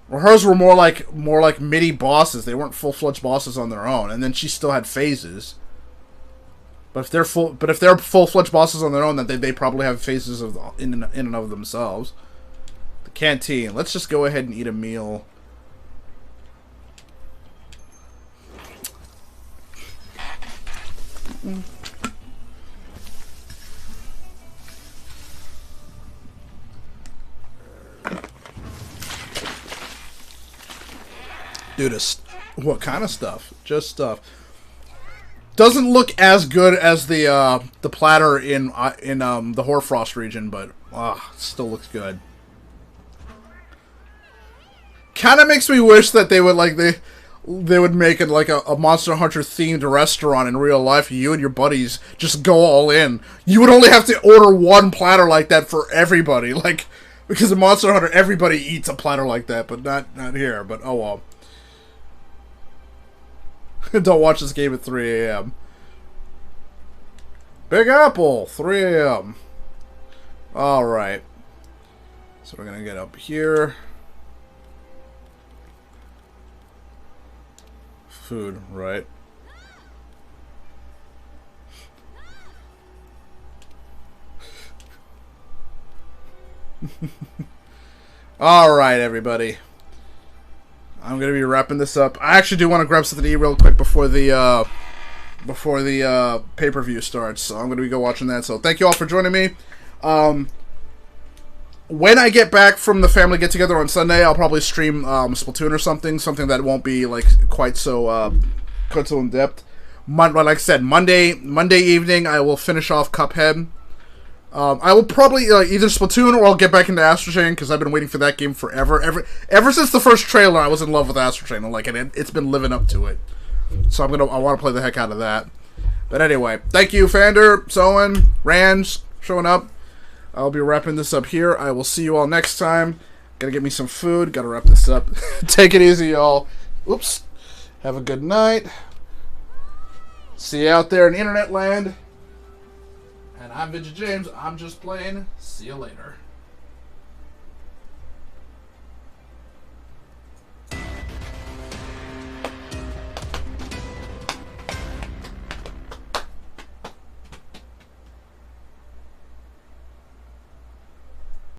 Well, hers were more like mini bosses. They weren't full-fledged bosses on their own, and then she still had phases. But if they're full-fledged bosses on their own, then they probably have phases of in and of themselves. The canteen. Let's just go ahead and eat a meal. Dude, what kind of stuff? Just stuff. Doesn't look as good as the platter in the Hoarfrost region, but still looks good. Kind of makes me wish that they would they would make it like a Monster Hunter themed restaurant in real life. You and your buddies just go all in. You would only have to order one platter like that for everybody, like because in Monster Hunter everybody eats a platter like that, but not here. But oh well. Don't watch this game at 3 a.m. Big Apple, 3 a.m. Alright. So we're gonna get up here. Food, right? Alright, everybody. I'm gonna be wrapping this up. I actually do want to grab something to eat real quick before the pay-per-view starts. So I'm gonna go watching that. So thank you all for joining me. When I get back from the family get-together on Sunday, I'll probably stream Splatoon or something that won't be like quite so in depth. Like I said, Monday evening I will finish off Cuphead. I will probably either Splatoon or I'll get back into Astro Chain because I've been waiting for that game forever. Ever since the first trailer, I was in love with Astro Chain. It's been living up to it. So I want to play the heck out of that. But anyway, thank you, Fander, Soen, Rands, showing up. I'll be wrapping this up here. I will see you all next time. Gotta get me some food. Gotta wrap this up. Take it easy, y'all. Oops. Have a good night. See you out there in internet land. And I'm Vidya James. I'm just playing. See you later.